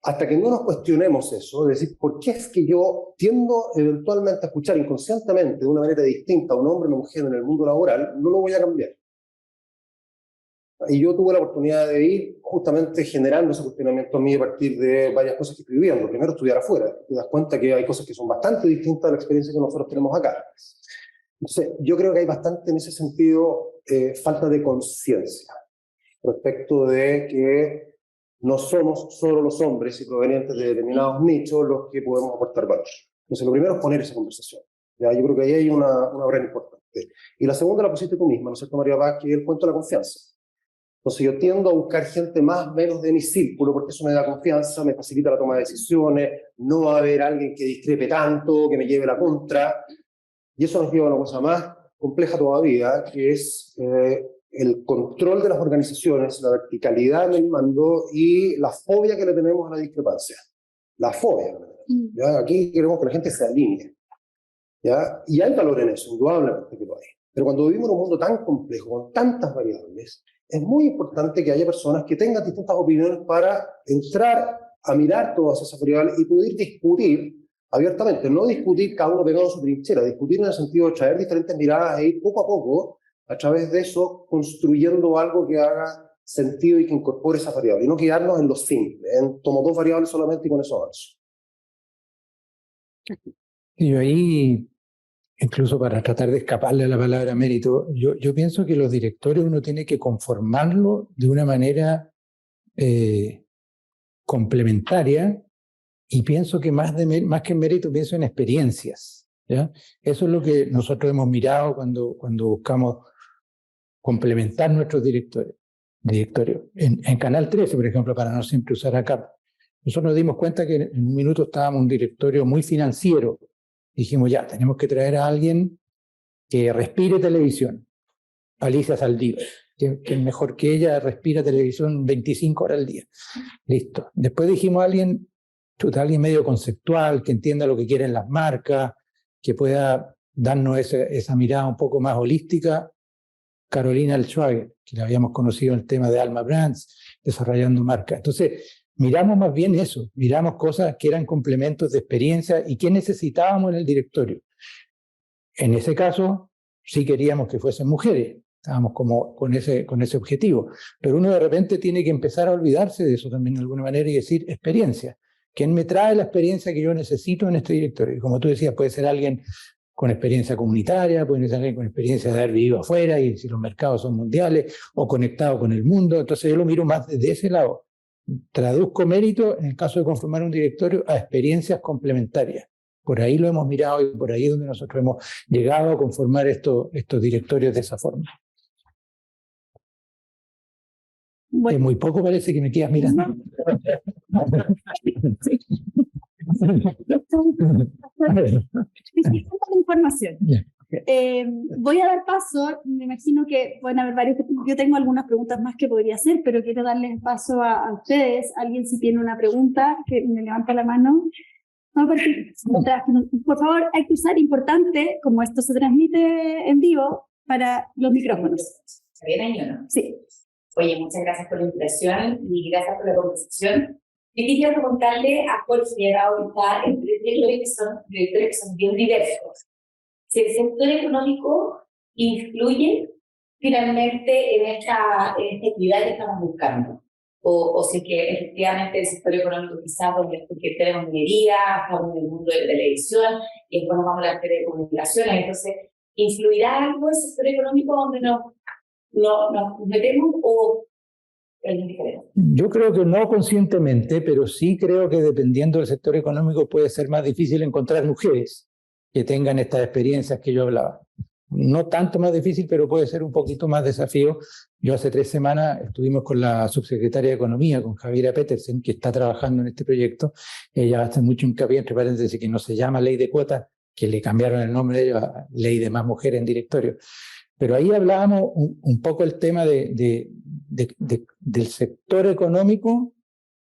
hasta que no nos cuestionemos eso, es decir, ¿por qué es que yo tiendo eventualmente a escuchar inconscientemente de una manera distinta a un hombre o una mujer en el mundo laboral? No lo voy a cambiar. Y yo tuve la oportunidad de ir justamente generando ese cuestionamiento a mí a partir de varias cosas que estoy viviendo. Primero, estudiar afuera. Te das cuenta que hay cosas que son bastante distintas a la experiencia que nosotros tenemos acá. Entonces, yo creo que hay bastante en ese sentido falta de conciencia respecto de que no somos solo los hombres y provenientes de determinados nichos los que podemos aportar valor. Entonces, lo primero es poner esa conversación. ¿Ya? Yo creo que ahí hay una brecha importante. Y la segunda la pusiste tú misma, ¿no es cierto, María Paz? Que es el cuento de la confianza. Entonces yo tiendo a buscar gente más o menos de mi círculo porque eso me da confianza, me facilita la toma de decisiones, no va a haber alguien que discrepe tanto, que me lleve la contra. Y eso nos lleva a una cosa más compleja todavía, que es el control de las organizaciones, la verticalidad en el mando y la fobia que le tenemos a la discrepancia. La fobia. ¿Ya? Aquí queremos que la gente se alinee. ¿Ya? Y hay valor en eso, indudablemente que lo hay. Pero cuando vivimos en un mundo tan complejo, con tantas variables, es muy importante que haya personas que tengan distintas opiniones para entrar a mirar todas esas variables y poder discutir abiertamente. No discutir cada uno pegado en su trinchera, discutir en el sentido de traer diferentes miradas e ir poco a poco, a través de eso, construyendo algo que haga sentido y que incorpore esas variables. Y no quedarnos en lo simple, en tomo 2 variables solamente y con eso avanzo. Y ahí, incluso para tratar de escaparle a la palabra mérito, yo pienso que los directores uno tiene que conformarlo de una manera complementaria, y pienso que más que en mérito, pienso en experiencias. ¿Ya? Eso es lo que nosotros hemos mirado cuando buscamos complementar nuestros directorios. En Canal 13, por ejemplo, para no siempre usar acá, nosotros nos dimos cuenta que en un minuto estábamos un directorio muy financiero. Dijimos, ya, tenemos que traer a alguien que respire televisión. Alicia Saldívar, que mejor que ella respira televisión 25 horas al día. Listo. Después dijimos a alguien medio conceptual, que entienda lo que quieren las marcas, que pueda darnos esa mirada un poco más holística. Carolina Alschwager, que la habíamos conocido en el tema de Alma Brands, desarrollando marcas. Entonces, miramos más bien eso, miramos cosas que eran complementos de experiencia y que necesitábamos en el directorio. En ese caso, sí queríamos que fuesen mujeres, estábamos como con ese objetivo, pero uno de repente tiene que empezar a olvidarse de eso también de alguna manera y decir experiencia. ¿Quién me trae la experiencia que yo necesito en este directorio? Y como tú decías, puede ser alguien con experiencia comunitaria, puede ser alguien con experiencia de haber vivido afuera y si los mercados son mundiales o conectado con el mundo. Entonces yo lo miro más desde ese lado. Traduzco mérito, en el caso de conformar un directorio, a experiencias complementarias. Por ahí lo hemos mirado y por ahí es donde nosotros hemos llegado a conformar estos directorios de esa forma. Bueno. Es muy poco, parece que me quedas mirando. Información. Voy a dar paso, me imagino que pueden haber varios, yo tengo algunas preguntas más que podría hacer, pero quiero darles paso a ustedes. Alguien si tiene una pregunta, que me levanta la mano. No, por favor, hay que usar importante, como esto se transmite en vivo, para los micrófonos. ¿Está bien ahí o no? Sí. Oye, muchas gracias por la invitación y gracias por la conversación. Yo quería preguntarle a Jorge, que está en directores que son bien diversos. Si el sector económico influye finalmente en esta actividad que estamos buscando, o si que efectivamente el sector económico quizás porque tenemos minería, estamos en el mundo de televisión y después nos vamos a las telecomunicaciones, entonces ¿influirá algo el sector económico donde nos metemos o es indiferente? Yo creo que no conscientemente, pero sí creo que dependiendo del sector económico puede ser más difícil encontrar mujeres que tengan estas experiencias que yo hablaba. No tanto más difícil, pero puede ser un poquito más desafío. Yo hace 3 semanas estuvimos con la subsecretaria de Economía, con Javiera Petersen, que está trabajando en este proyecto. Ella hace mucho hincapié, entre paréntesis, que no se llama ley de cuotas, que le cambiaron el nombre a ley de más mujeres en directorio. Pero ahí hablábamos un poco el tema del sector económico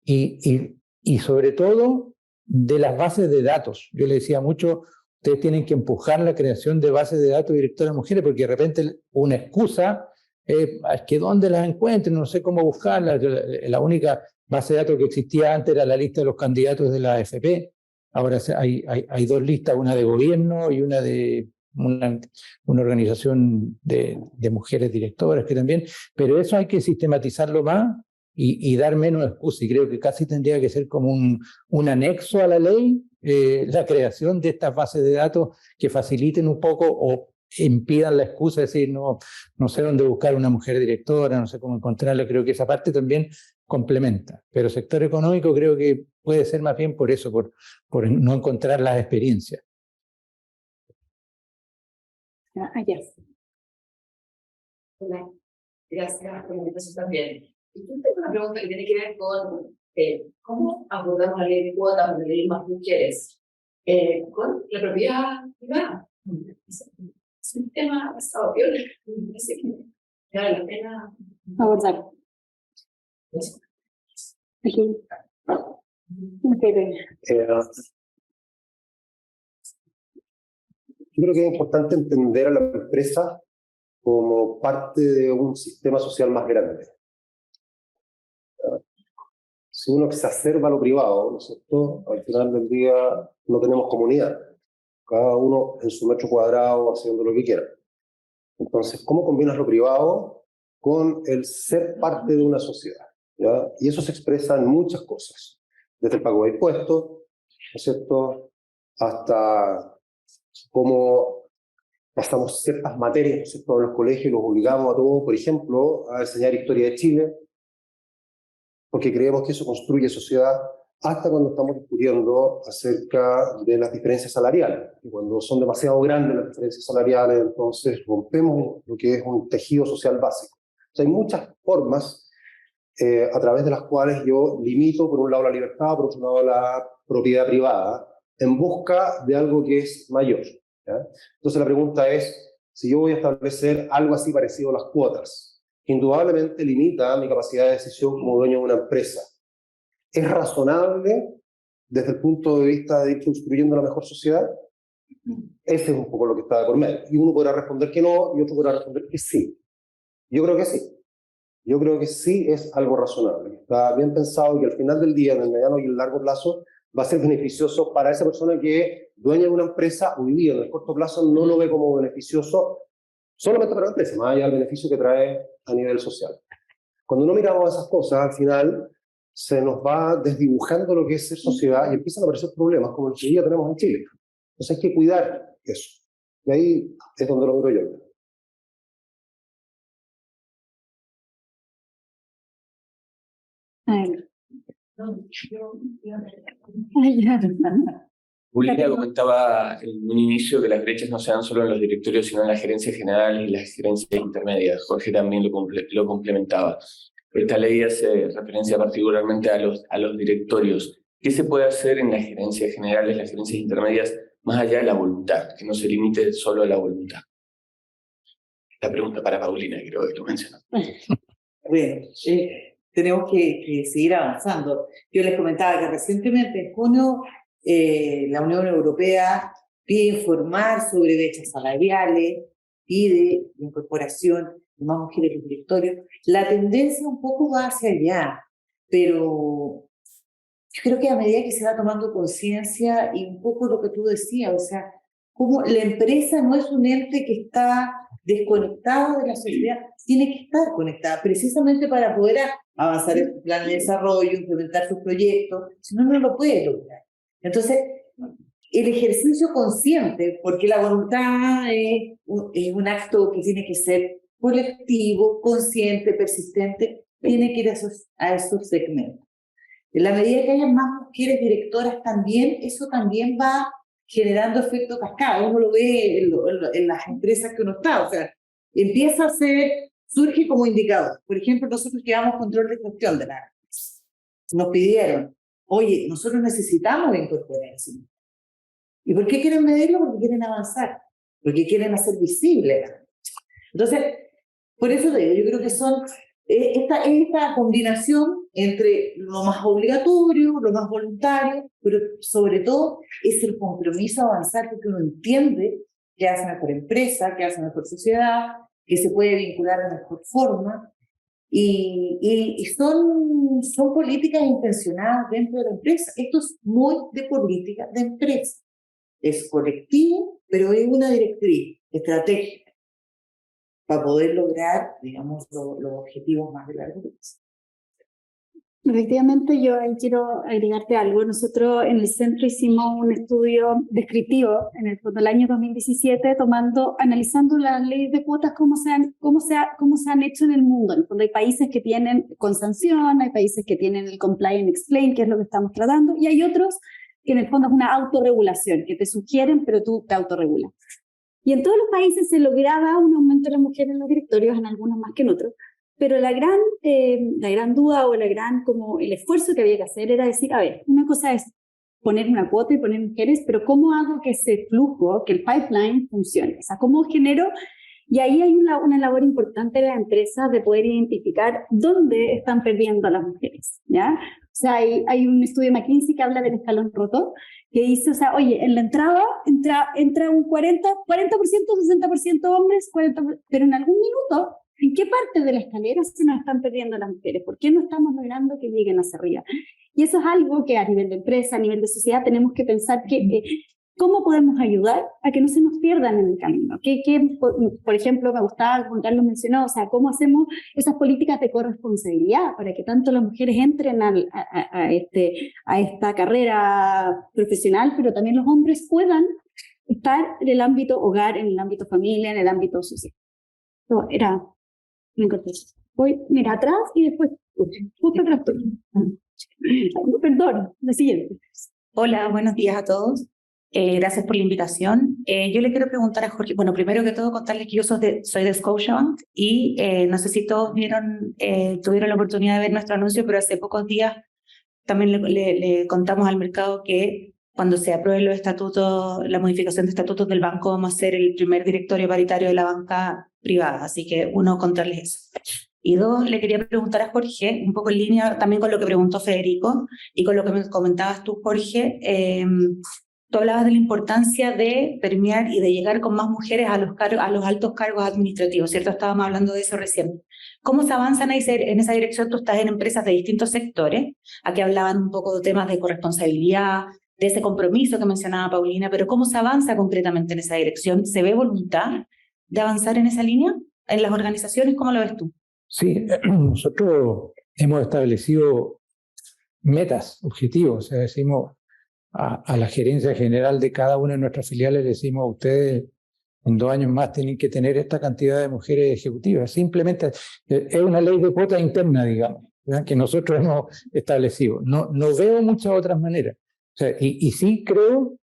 y sobre todo de las bases de datos. Yo le decía mucho, ustedes tienen que empujar la creación de bases de datos directoras mujeres, porque de repente una excusa es que ¿dónde las encuentren? No sé cómo buscarlas. La única base de datos que existía antes era la lista de los candidatos de la AFP. Ahora hay 2 listas, una de gobierno y una de una organización de mujeres directoras que también, pero eso hay que sistematizarlo más y dar menos excusas. Y creo que casi tendría que ser como un anexo a la ley, la creación de estas bases de datos que faciliten un poco o impidan la excusa de decir no sé dónde buscar una mujer directora, no sé cómo encontrarla. Creo que esa parte también complementa. Pero sector económico creo que puede ser más bien por eso, por no encontrar las experiencias. Yes. Hola, gracias por la invitación también. Y yo tengo una pregunta que tiene que ver con cómo abordamos la ley de cuotas para elegir más mujeres con la propiedad privada. Es un tema bastante peor, me parece que vale la pena Abordar. Aquí. Yo creo que es importante entender a la empresa como parte de un sistema social más grande. Si uno exacerba lo privado, ¿no es cierto?, al final del día no tenemos comunidad. Cada uno en su metro cuadrado haciendo lo que quiera. Entonces, ¿cómo combinas lo privado con el ser parte de una sociedad? ¿Ya? Y eso se expresa en muchas cosas. Desde el pago de impuestos, ¿no es cierto?, hasta cómo pasamos ciertas materias, ¿no es cierto?, en los colegios y los obligamos a todos, por ejemplo, a enseñar historia de Chile, porque creemos que eso construye sociedad, hasta cuando estamos discutiendo acerca de las diferencias salariales. Y cuando son demasiado grandes las diferencias salariales, entonces rompemos lo que es un tejido social básico. O sea, hay muchas formas a través de las cuales yo limito, por un lado, la libertad, por otro lado, la propiedad privada, en busca de algo que es mayor. ¿Ya? Entonces la pregunta es, si yo voy a establecer algo así parecido a las cuotas, que indudablemente limita mi capacidad de decisión como dueño de una empresa, ¿es razonable desde el punto de vista de ir construyendo una mejor sociedad? Ese es un poco lo que está de por medio. Y uno podrá responder que no, y otro podrá responder que sí. Yo creo que sí. Yo creo que sí es algo razonable. Está bien pensado y que al final del día, en el mediano y el largo plazo, va a ser beneficioso para esa persona que es dueña de una empresa. Hoy día, en el corto plazo, no lo ve como beneficioso solamente para la empresa, más allá del beneficio que trae a nivel social. Cuando no miramos esas cosas, al final se nos va desdibujando lo que es ser sociedad y empiezan a aparecer problemas como los que hoy día tenemos en Chile. Entonces hay que cuidar eso. Y ahí es donde lo veo yo. Paulina comentaba en un inicio que las brechas no se dan solo en los directorios, sino en las gerencias generales y las gerencias intermedias. Jorge también lo complementaba. Esta ley hace referencia particularmente a los directorios. ¿Qué se puede hacer en las gerencias generales, las gerencias intermedias, más allá de la voluntad? Que no se limite solo a la voluntad. La pregunta para Paulina, creo que lo mencionó. Bueno, tenemos que seguir avanzando. Yo les comentaba que recientemente, en junio, la Unión Europea pide informar sobre brechas salariales, pide la incorporación de más mujeres en los directorios. La tendencia un poco va hacia allá, pero yo creo que a medida que se va tomando conciencia y un poco lo que tú decías, o sea, como la empresa no es un ente que está desconectado de la sociedad, tiene que estar conectada precisamente para poder avanzar en su plan de desarrollo, implementar sus proyectos, si no, no lo puede lograr. Entonces, el ejercicio consciente, porque la voluntad es un acto que tiene que ser colectivo, consciente, persistente, tiene que ir a esos segmentos. En la medida que haya más mujeres directoras también, eso también va generando efecto cascada. Uno lo ve en las empresas que uno está, o sea, empieza a surge como indicador. Por ejemplo, nosotros llevamos control de gestión de la empresa. Nos pidieron, oye, nosotros necesitamos incorporar eso. ¿Y por qué quieren medirlo? Porque quieren avanzar, porque quieren hacer visible la empresa. Entonces, por eso te digo, yo creo que son esta combinación entre lo más obligatorio, lo más voluntario, pero sobre todo es el compromiso a avanzar, porque uno entiende que hace mejor empresa, que hace mejor sociedad, que se puede vincular de mejor forma, y son políticas intencionadas dentro de la empresa. Esto es muy de política de empresa. es colectivo, pero es una directriz estratégica para poder lograr, digamos, los objetivos más de largo plazo. Efectivamente, yo ahí quiero agregarte algo. Nosotros en el centro hicimos un estudio descriptivo en el fondo del año 2017, analizando las leyes de cuotas, cómo se han hecho en el mundo. En el fondo hay países que tienen con sanción, hay países que tienen el comply and explain, que es lo que estamos tratando, y hay otros que en el fondo es una autorregulación, que te sugieren, pero tú te autorregulas. Y en todos los países se lograba un aumento de las mujeres en los directorios, en algunos más que en otros. Pero la gran duda o como el esfuerzo que había que hacer era decir, a ver, una cosa es poner una cuota y poner mujeres, pero ¿cómo hago que ese flujo, que el pipeline funcione? O sea, ¿cómo genero? Y ahí hay una labor importante de las empresas de poder identificar dónde están perdiendo a las mujeres, ¿ya? O sea, hay un estudio de McKinsey que habla del escalón roto, que dice, o sea, oye, en la entrada entra un 40%, 60% hombres, 40%, pero en algún minuto, ¿en qué parte de la escalera se nos están perdiendo las mujeres? ¿Por qué no estamos logrando que lleguen hacia arriba? Y eso es algo que a nivel de empresa, a nivel de sociedad, tenemos que pensar cómo podemos ayudar a que no se nos pierdan en el camino. Por ejemplo, me gustaba, Juan Carlos mencionó, o sea, cómo hacemos esas políticas de corresponsabilidad para que tanto las mujeres entren a esta carrera profesional, pero también los hombres puedan estar en el ámbito hogar, en el ámbito familia, en el ámbito social. Me encontré. Voy, mira, atrás y después, justo atrás tuyo. Perdón, la siguiente. Hola, buenos días a todos. Gracias por la invitación. Yo le quiero preguntar a Jorge, bueno, primero que todo contarles que yo soy de Scotiabank y no sé si todos tuvieron la oportunidad de ver nuestro anuncio, pero hace pocos días también le contamos al mercado que cuando se aprueben los estatutos, la modificación de estatutos del banco, vamos a ser el primer directorio paritario de la banca privada. Así que uno, contarles eso. Y dos, le quería preguntar a Jorge, un poco en línea también con lo que preguntó Federico y con lo que me comentabas tú, Jorge. Tú hablabas de la importancia de permear y de llegar con más mujeres a los altos cargos administrativos, ¿cierto? Estábamos hablando de eso recién. ¿Cómo se avanza en esa dirección? Tú estás en empresas de distintos sectores. Aquí hablaban un poco de temas de corresponsabilidad, de ese compromiso que mencionaba Paulina, pero ¿cómo se avanza concretamente en esa dirección? ¿Se ve voluntad de avanzar en esa línea en las organizaciones? ¿Cómo lo ves tú? Sí, nosotros hemos establecido metas, objetivos, o sea, decimos a la gerencia general de cada una de nuestras filiales, le decimos a ustedes, en 2 años más tienen que tener esta cantidad de mujeres ejecutivas. Simplemente es una ley de cuota interna, digamos, ¿verdad?, que nosotros hemos establecido. No veo muchas otras maneras. O sea, y sí creo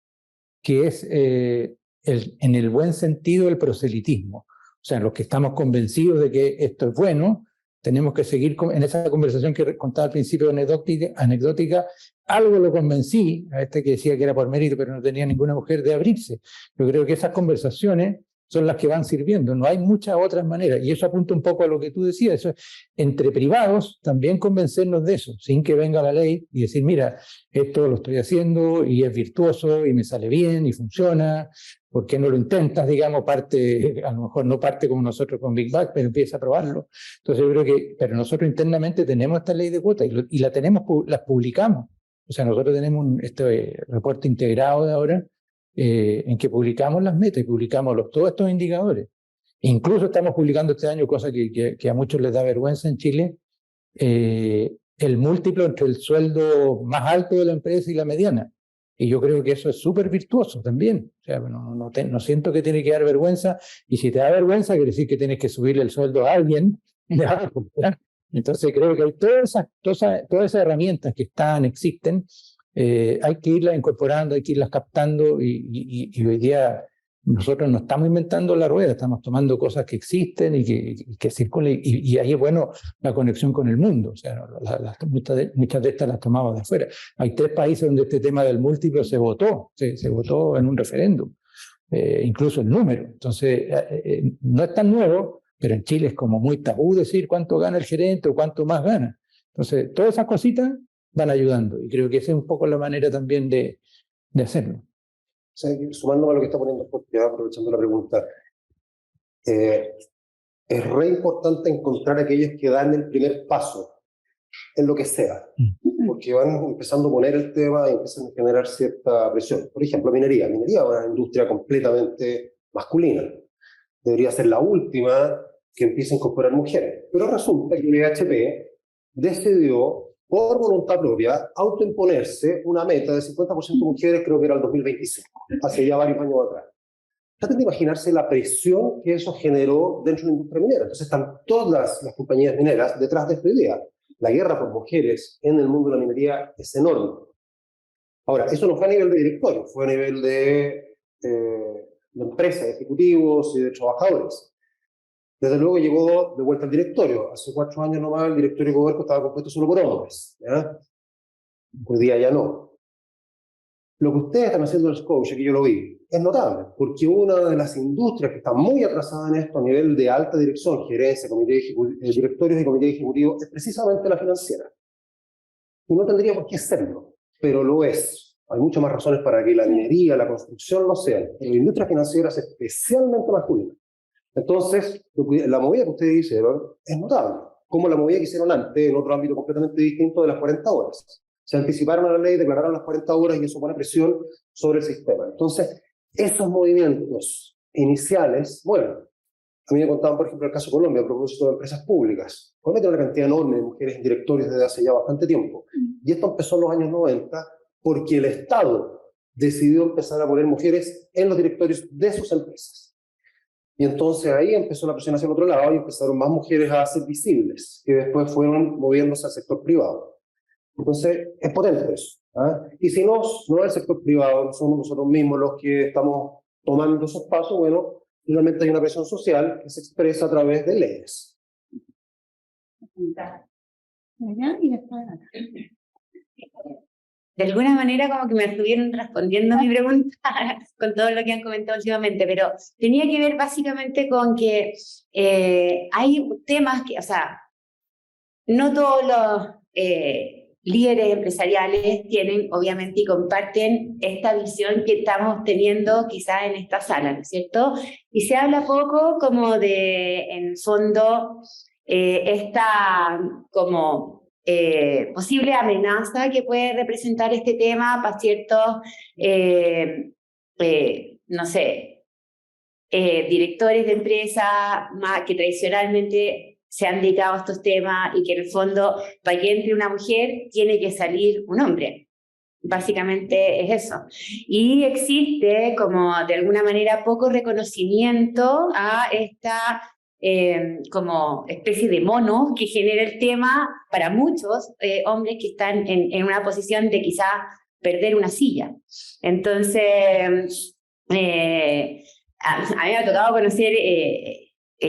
que es en el buen sentido el proselitismo. O sea, los que estamos convencidos de que esto es bueno, tenemos que seguir en esa conversación que contaba al principio anecdótica. Algo lo convencí, a que decía que era por mérito, pero no tenía ninguna mujer, de abrirse. Yo creo que esas conversaciones son las que van sirviendo. No hay muchas otras maneras. Y eso apunta un poco a lo que tú decías. Eso es, entre privados, también convencernos de eso, sin que venga la ley y decir, mira, esto lo estoy haciendo y es virtuoso y me sale bien y funciona. ¿Por qué no lo intentas? Digamos, a lo mejor no parte como nosotros con Big Bang, pero empieza a probarlo. Entonces yo creo que, pero nosotros internamente tenemos esta ley de cuotas y las publicamos. O sea, nosotros tenemos este reporte integrado de ahora en que publicamos las metas y publicamos todos estos indicadores. Incluso estamos publicando este año, cosa que a muchos les da vergüenza en Chile, el múltiplo entre el sueldo más alto de la empresa y la mediana. Y yo creo que eso es súper virtuoso también. O sea, no siento que tiene que dar vergüenza, y si te da vergüenza, quiere decir que tienes que subirle el sueldo a alguien de abajo, ¿verdad? Entonces creo que hay todas esas herramientas que existen, hay que irlas incorporando, hay que irlas captando, y hoy día nosotros no estamos inventando la rueda, estamos tomando cosas que existen y que circulan, y ahí es bueno la conexión con el mundo. O sea, muchas de estas las tomamos de afuera. Hay 3 países donde este tema del múltiplo se votó en un referéndum, incluso el número. Entonces, no es tan nuevo, pero en Chile es como muy tabú decir cuánto gana el gerente o cuánto más gana. Entonces, todas esas cositas van ayudando, y creo que esa es un poco la manera también de hacerlo. O sea, sumándome a lo que está poniendo Jorge, aprovechando la pregunta, es re importante encontrar aquellos que dan el primer paso en lo que sea. porque van empezando a poner el tema y empiezan a generar cierta presión. Por ejemplo, minería. Minería es una industria completamente masculina. Debería ser la última que empiece a incorporar mujeres. Pero resulta que el BHP decidió, por voluntad propia, autoimponerse una meta de 50% mujeres, creo que era el 2025, hace ya varios años atrás. Traten de imaginarse la presión que eso generó dentro de la industria minera. Entonces están todas las compañías mineras detrás de esta idea. La guerra por mujeres en el mundo de la minería es enorme. Ahora, eso no fue a nivel de directorio, fue a nivel de empresas, de ejecutivos y de trabajadores. Desde luego llegó de vuelta al directorio. Hace 4 años nomás el directorio de Codelco estaba compuesto solo por hombres, ¿ya? Hoy día ya no. Lo que ustedes están haciendo en Scotia, que yo lo vi, es notable, porque una de las industrias que está muy atrasada en esto a nivel de alta dirección, gerencia, directorios y comité ejecutivo, es precisamente la financiera. Y no tendría por qué serlo, pero lo es. Hay muchas más razones para que la minería, la construcción lo sean. En la industria financiera es especialmente masculina. Entonces, la movida que ustedes hicieron es notable, como la movida que hicieron antes, en otro ámbito completamente distinto, de las 40 horas. Se anticiparon a la ley, declararon las 40 horas y eso pone presión sobre el sistema. Entonces, esos movimientos iniciales, bueno, a mí me contaban, por ejemplo, el caso de Colombia, a propósito de empresas públicas. Colombia tiene una cantidad enorme de mujeres en directorios desde hace ya bastante tiempo. Y esto empezó en los años 90 porque el Estado decidió empezar a poner mujeres en los directorios de sus empresas. Y entonces ahí empezó la presión hacia el otro lado y empezaron más mujeres a ser visibles, que después fueron moviéndose al sector privado. Entonces, es potente eso. Y si no es el sector privado, somos nosotros mismos los que estamos tomando esos pasos, bueno, finalmente hay una presión social que se expresa a través de leyes. De alguna manera como que me estuvieron respondiendo a mi pregunta con todo lo que han comentado últimamente, pero tenía que ver básicamente con que hay temas que, o sea, no todos los líderes empresariales tienen, obviamente, y comparten esta visión que estamos teniendo quizá en esta sala, ¿no es cierto? Y se habla poco como de, en el fondo, esta como posible amenaza que puede representar este tema para ciertos, no sé, directores de empresa más que tradicionalmente se han dedicado a estos temas y que en el fondo, para que entre una mujer, tiene que salir un hombre. Básicamente es eso. Y existe como de alguna manera poco reconocimiento a esta como especie de mono que genera el tema para muchos hombres que están en una posición de quizá perder una silla. Entonces, a mí me ha tocado conocer...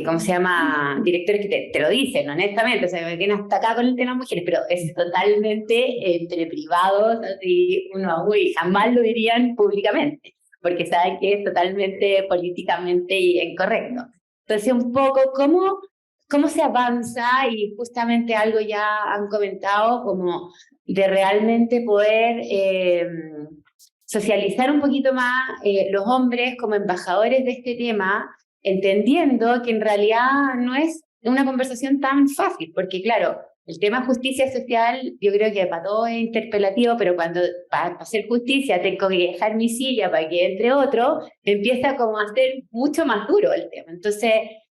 ¿cómo se llama? Directores que te lo dicen, honestamente, o sea, me tienen hasta acá con el tema de mujeres, pero es totalmente entre privados, así uno jamás lo dirían públicamente, porque saben que es totalmente políticamente incorrecto. Entonces, un poco, ¿cómo se avanza? Y justamente algo ya han comentado, como de realmente poder socializar un poquito más los hombres como embajadores de este tema, entendiendo que en realidad no es una conversación tan fácil, porque claro, el tema justicia social yo creo que para todo es interpelativo, pero cuando para hacer justicia tengo que dejar mi silla para que entre otro, empieza como a ser mucho más duro el tema. Entonces,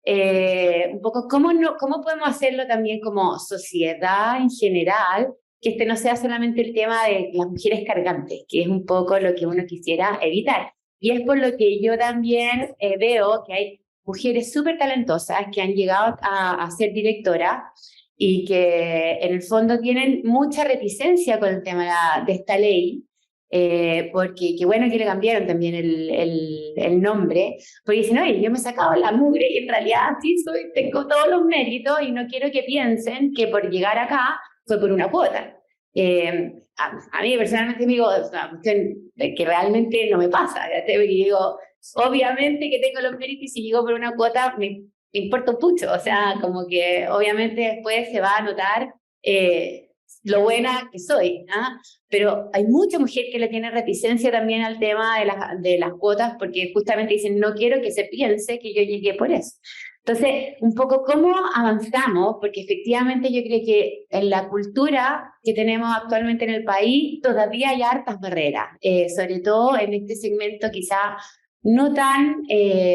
un poco, ¿cómo podemos hacerlo también como sociedad en general, que este no sea solamente el tema de las mujeres cargantes, que es un poco lo que uno quisiera evitar? Y es por lo que yo también veo que hay mujeres súper talentosas que han llegado a ser directoras y que en el fondo tienen mucha reticencia con el tema de esta ley, porque qué bueno que le cambiaron también el nombre, porque dicen, oye, yo me he sacado la mugre y en realidad sí tengo todos los méritos y no quiero que piensen que por llegar acá fue por una cuota. A mí personalmente me digo, es una cuestión que realmente no me pasa, porque digo, obviamente que tengo los méritos y si llego por una cuota me importa un pucho, o sea, como que obviamente después se va a notar lo buena que soy, ¿no? Pero hay mucha mujer que le tiene reticencia también al tema de las cuotas porque justamente dicen, no quiero que se piense que yo llegué por eso. Entonces, un poco cómo avanzamos, porque efectivamente yo creo que en la cultura que tenemos actualmente en el país todavía hay hartas barreras, sobre todo en este segmento quizá no tan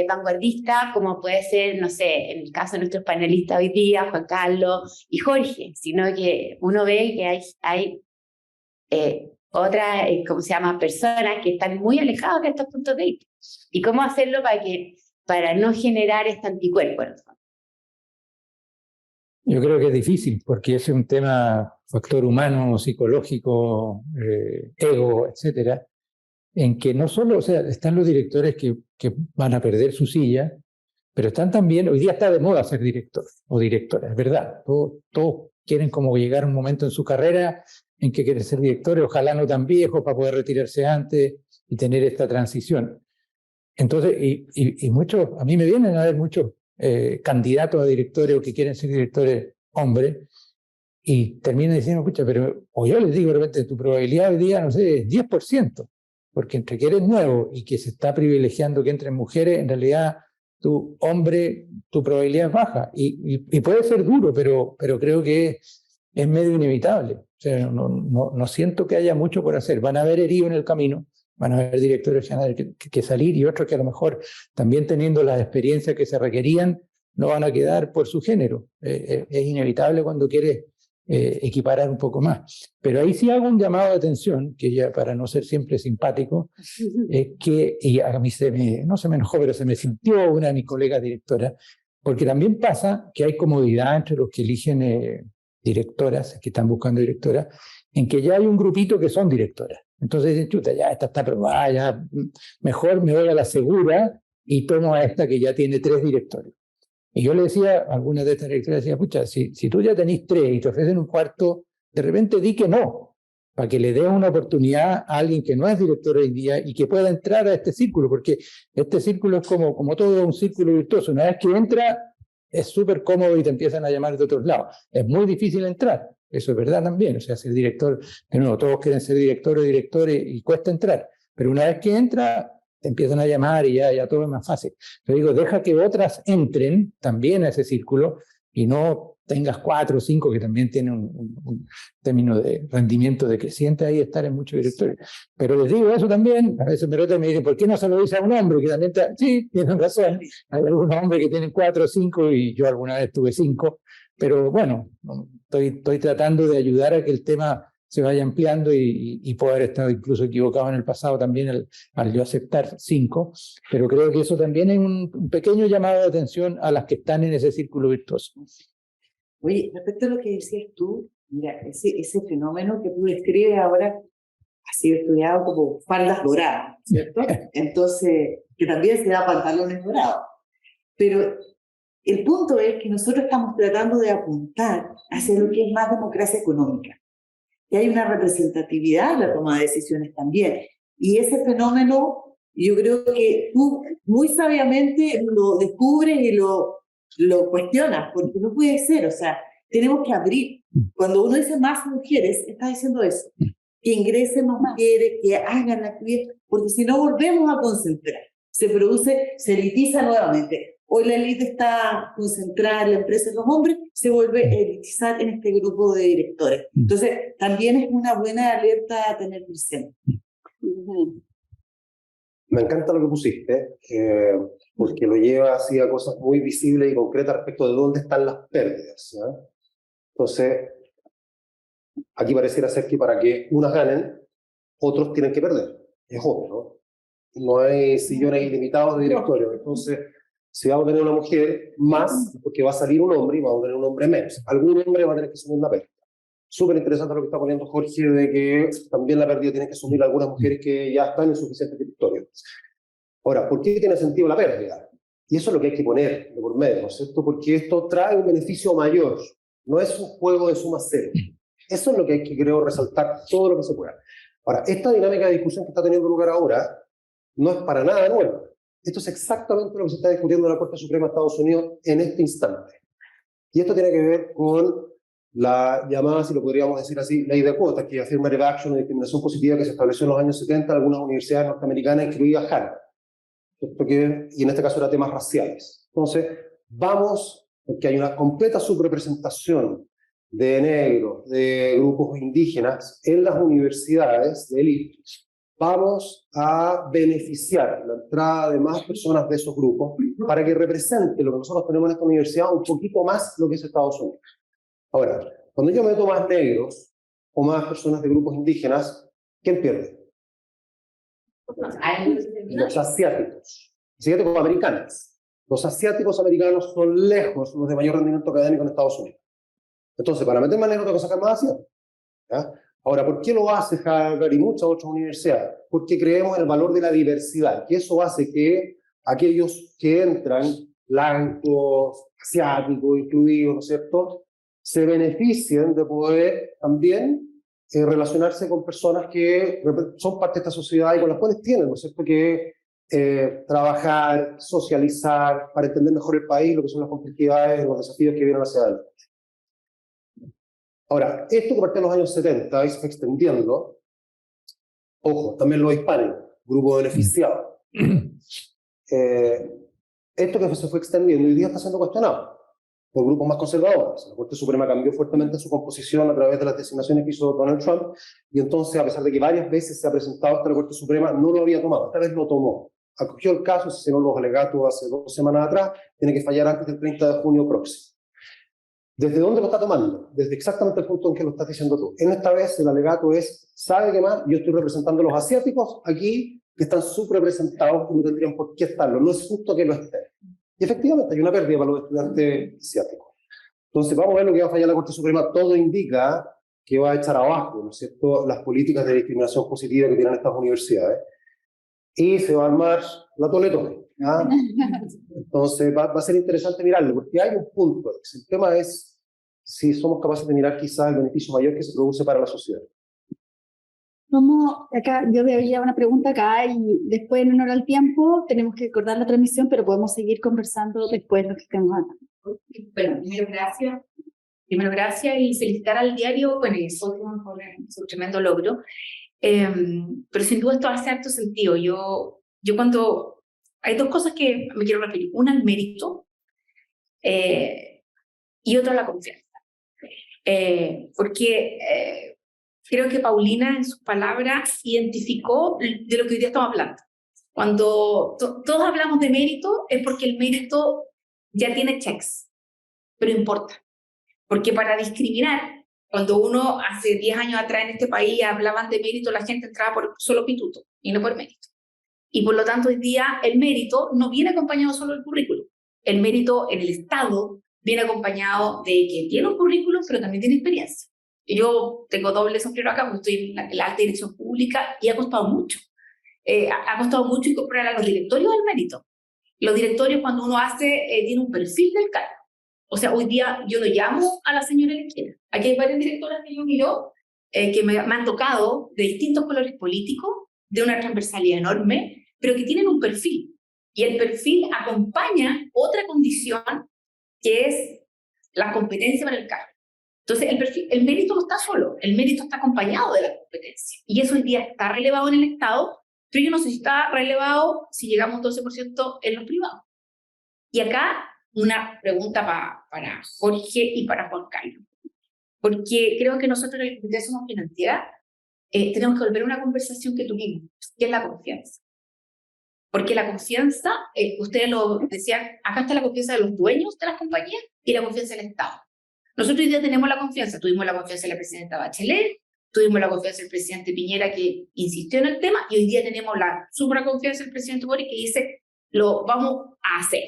vanguardista como puede ser, no sé, en el caso de nuestros panelistas hoy día, Juan Carlos y Jorge, sino que uno ve que hay otras, ¿cómo se llama?, personas que están muy alejadas de estos puntos de vista. ¿Y cómo hacerlo para no generar este anticuerpo? Yo creo que es difícil, porque ese es un tema, factor humano, psicológico, ego, etcétera, en que no solo, o sea, están los directores que van a perder su silla, pero están también, hoy día está de moda ser director o directora, es verdad. Todos quieren como llegar a un momento en su carrera en que quieren ser directores, ojalá no tan viejos para poder retirarse antes y tener esta transición. Entonces, y muchos, a mí me vienen a ver muchos candidatos a directores o que quieren ser directores hombres y terminan diciendo, pucha, pero, o yo les digo de repente, tu probabilidad hoy día, no sé, es 10%, porque entre que eres nuevo y que se está privilegiando que entren mujeres, en realidad tu hombre, tu probabilidad es baja y puede ser duro, pero creo que es medio inevitable. O sea, no siento que haya mucho por hacer. Van a haber heridos en el camino, van a haber directores que van a tener que salir y otros que a lo mejor también teniendo las experiencias que se requerían no van a quedar por su género. Es inevitable cuando quieres equiparar un poco más. Pero ahí sí hago un llamado de atención, que ya para no ser siempre simpático, que y a mí no se me enojó, pero se me sintió una de mis colegas directoras, porque también pasa que hay comodidad entre los que eligen directoras, que están buscando directoras, en que ya hay un grupito que son directoras. Entonces dicen, chuta, ya esta está aprobada, ya mejor me voy a la segura y tomo a esta que ya tiene 3 directores. Y yo le decía a algunas de estas directoras, decía, pucha, si tú ya tenés 3 y te ofrecen un cuarto, de repente di que no, para que le des una oportunidad a alguien que no es director hoy día y que pueda entrar a este círculo, porque este círculo es como todo un círculo virtuoso. Una vez que entra, es súper cómodo y te empiezan a llamar de otros lados. Es muy difícil entrar, eso es verdad también. O sea, ser director, de nuevo, todos quieren ser directores o directores y cuesta entrar. Pero una vez que entra, te empiezan a llamar y ya todo es más fácil. Yo digo, deja que otras entren también a ese círculo y no tengas 4 o 5 que también tienen un término de rendimiento decreciente ahí, estar en muchos directores. Pero les digo eso también, a veces me rotan y me dicen, ¿por qué no se lo dice a un hombre? Que también sí, tienen razón, hay algunos hombres que tienen 4 o 5 y yo alguna vez tuve 5, pero bueno, estoy tratando de ayudar a que el tema se vaya ampliando y puedo haber estado incluso equivocado en el pasado también al yo aceptar 5, pero creo que eso también es un pequeño llamado de atención a las que están en ese círculo virtuoso. Oye, respecto a lo que decías tú, mira, ese fenómeno que tú describes ahora ha sido estudiado como faldas doradas, ¿cierto? Entonces, que también se da pantalones dorados. Pero el punto es que nosotros estamos tratando de apuntar hacia lo que es más democracia económica. Y hay una representatividad en la toma de decisiones también. Y ese fenómeno, yo creo que tú muy sabiamente lo descubres y lo cuestionas, porque no puede ser, o sea, tenemos que abrir. Cuando uno dice más mujeres, está diciendo eso, que ingresen más mujeres, que hagan la actividad, porque si no volvemos a concentrar, se elitiza nuevamente. Hoy la élite está concentrada en la empresa de los hombres, se vuelve a elitizar en este grupo de directores. Entonces, también es una buena alerta a tener presente. Me encanta lo que pusiste, porque lo lleva así a cosas muy visibles y concretas respecto de dónde están las pérdidas, ¿ya? Entonces, aquí pareciera ser que para que unas ganen, otros tienen que perder. Es obvio, ¿no? No hay sillones ilimitados de directorio. Entonces, si vamos a tener una mujer más, porque va a salir un hombre y vamos a tener un hombre menos. Algún hombre va a tener que asumir una pérdida. Súper interesante lo que está poniendo Jorge, de que también la pérdida tiene que asumir algunas mujeres que ya están en suficiente territorio. Ahora, ¿por qué tiene sentido la pérdida? Y eso es lo que hay que poner de por medio, ¿no es cierto? Porque esto trae un beneficio mayor. No es un juego de suma cero. Eso es lo que hay que, creo, resaltar todo lo que se pueda. Ahora, esta dinámica de discusión que está teniendo lugar ahora no es para nada nueva. Esto es exactamente lo que se está discutiendo en la Corte Suprema de Estados Unidos en este instante. Y esto tiene que ver con la llamada, si lo podríamos decir así, ley de cuotas, que es Affirmative Action, de discriminación positiva, que se estableció en los años 70 en algunas universidades norteamericanas, incluida Harvard. Y en este caso era temas raciales. Entonces, vamos, porque hay una completa subrepresentación de negros, de grupos indígenas en las universidades de élite, vamos a beneficiar la entrada de más personas de esos grupos para que represente lo que nosotros tenemos en esta universidad un poquito más lo que es Estados Unidos. Ahora, cuando yo meto más negros o más personas de grupos indígenas, ¿quién pierde? Los asiáticos. Asiáticos americanos. Los asiáticos americanos son lejos los de mayor rendimiento académico en Estados Unidos. Entonces, para meter más negros tengo que sacar más asiáticos. ¿Ya? Ahora, ¿por qué lo hace Harvard y muchas otras universidades? Porque creemos en el valor de la diversidad, que eso hace que aquellos que entran, blancos, asiáticos, incluidos, ¿no es cierto?, se beneficien de poder también relacionarse con personas que son parte de esta sociedad y con las cuales tienen, ¿no es cierto?, que trabajar, socializar, para entender mejor el país, lo que son las complejidades, los desafíos que vienen hacia adelante. Ahora, esto que partió en los años 70 y se fue extendiendo, ojo, también los hispánicos, grupo beneficiado. Esto que se fue extendiendo hoy día está siendo cuestionado por grupos más conservadores. La Corte Suprema cambió fuertemente su composición a través de las designaciones que hizo Donald Trump, y entonces, a pesar de que varias veces se ha presentado hasta la Corte Suprema, no lo había tomado. Esta vez lo tomó. Acogió el caso, se hicieron los alegatos hace 2 semanas atrás, tiene que fallar antes del 30 de junio próximo. ¿Desde dónde lo está tomando? Desde exactamente el punto en que lo estás diciendo tú. En esta vez el alegato es, ¿sabe qué más? Yo estoy representando a los asiáticos aquí, que están subrepresentados y no tendrían por qué estarlo. No es justo que lo estén. Y efectivamente hay una pérdida para los estudiantes asiáticos. Entonces vamos a ver lo que va a fallar la Corte Suprema. Todo indica que va a echar abajo, ¿no es cierto?, las políticas de discriminación positiva que tienen estas universidades. Y se va a armar la toletone. ¿Ah? Entonces va a ser interesante mirarlo, porque hay un punto. El tema es si somos capaces de mirar quizás el beneficio mayor que se produce para la sociedad. Vamos, acá yo veía una pregunta acá y después en honor al tiempo tenemos que cortar la transmisión, pero podemos seguir conversando después de lo que estemos hablando. Bueno, primero gracias y felicitar al diario, bueno, y eso por su tremendo logro. Pero sin duda esto hace harto sentido. Yo cuando... Hay 2 cosas que me quiero referir. Una, el mérito, y otra, la confianza. Porque creo que Paulina, en sus palabras, identificó de lo que hoy día estamos hablando. Cuando todos hablamos de mérito, es porque el mérito ya tiene checks, pero importa. Porque para discriminar, cuando uno hace 10 años atrás en este país hablaban de mérito, la gente entraba por solo pituto y no por mérito. Y por lo tanto, hoy día el mérito no viene acompañado solo del currículum. El mérito en el Estado viene acompañado de que tiene un currículum, pero también tiene experiencia. Yo tengo doble sombrero acá, porque estoy en la alta dirección pública y ha costado mucho. Ha costado mucho incorporar a los directorios del mérito. Los directorios, cuando uno tiene un perfil del cargo. O sea, hoy día yo lo llamo a la señora elegida. Aquí hay varias directoras que yo miro, que me han tocado de distintos colores políticos, de una transversalidad enorme, pero que tienen un perfil. Y el perfil acompaña otra condición, que es la competencia para el cargo. Entonces, el mérito no está solo, el mérito está acompañado de la competencia. Y eso hoy día está relevado en el Estado, pero yo no sé si está relevado si llegamos a un 12% en los privados. Y acá una pregunta para Jorge y para Juan Carlos. Porque creo que nosotros en el Comité de Somos Financiera tenemos que volver a una conversación que tuvimos, que es la confianza. Porque la confianza, ustedes lo decían, acá está la confianza de los dueños de las compañías y la confianza del Estado. Nosotros hoy día tenemos la confianza, tuvimos la confianza de la presidenta Bachelet, tuvimos la confianza del presidente Piñera que insistió en el tema, y hoy día tenemos la supra confianza del presidente Boric que dice, lo vamos a hacer.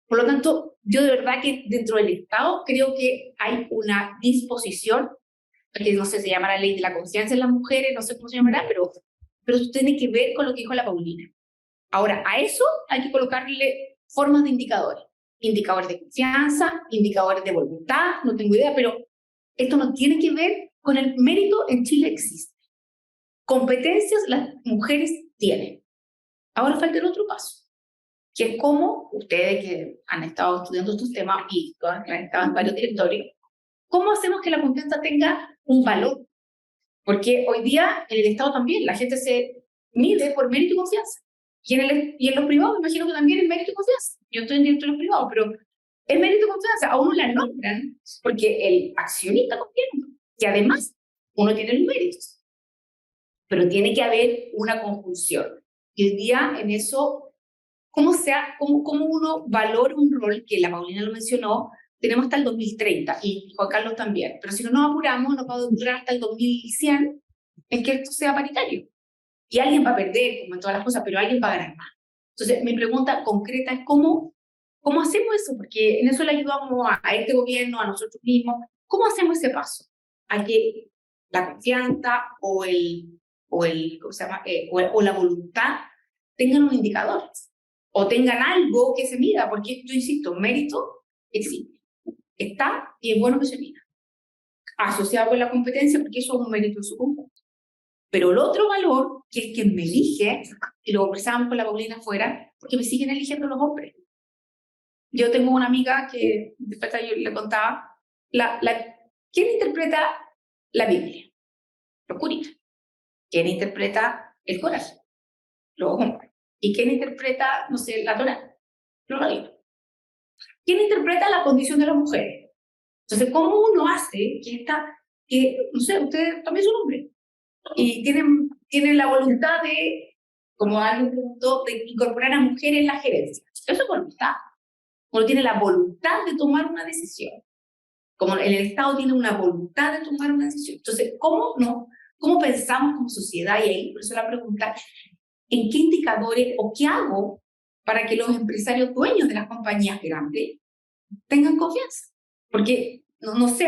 Por lo tanto, yo de verdad que dentro del Estado creo que hay una disposición, que no sé, se llama la ley de la confianza en las mujeres, no sé cómo se llamará, pero esto tiene que ver con lo que dijo la Paulina. Ahora, a eso hay que colocarle formas de indicadores. Indicadores de confianza, indicadores de voluntad, no tengo idea, pero esto no tiene que ver con el mérito. En Chile existe. Competencias las mujeres tienen. Ahora falta el otro paso, que es cómo ustedes que han estado estudiando estos temas y todas han estado en varios directorios, ¿cómo hacemos que la confianza tenga un valor? Porque hoy día en el Estado también la gente se mide por mérito y confianza. Y en los privados me imagino que también el mérito y confianza. Yo estoy en directorios privados, pero Es mérito y confianza. A uno la nombran porque el accionista confiere, que además uno tiene los méritos. Pero tiene que haber una conjunción. Y hoy día en eso, cómo uno valora un rol, que la Paulina lo mencionó, tenemos hasta el 2030, y Juan Carlos también. Pero si no nos apuramos, nos va a durar hasta el 2100 en que esto sea paritario. Y alguien va a perder, como en todas las cosas, pero alguien va a ganar más. Entonces, mi pregunta concreta es ¿cómo hacemos eso? Porque en eso le ayudamos a este gobierno, a nosotros mismos. ¿Cómo hacemos ese paso? A que la confianza o ¿cómo se llama? O la voluntad tengan un indicador o tengan algo que se mida, porque yo insisto, mérito existe, está y es bueno que se mida, asociado con la competencia, porque eso es un mérito en su conjunto. Pero el otro valor, que es quien me elige, y lo conversábamos con la Paulina afuera, porque me siguen eligiendo los hombres. Yo tengo una amiga que, después yo le contaba, ¿quién interpreta la Biblia? Los curitas. ¿Quién interpreta el Corán? Los hombres. ¿Y quién interpreta, no sé, la Torá? Los rabinos. ¿Quién interpreta la condición de las mujeres? Entonces, ¿cómo uno hace que no sé, ustedes también son hombres y tienen la voluntad de, como alguien preguntó, de incorporar a mujeres en la gerencia? Eso es voluntad. Uno tiene la voluntad de tomar una decisión. Como el Estado tiene una voluntad de tomar una decisión. Entonces, ¿cómo pensamos como sociedad? Y ahí, por eso la pregunta, ¿en qué indicadores o qué hago para que los empresarios dueños de las compañías grandes tengan confianza? Porque, no sé,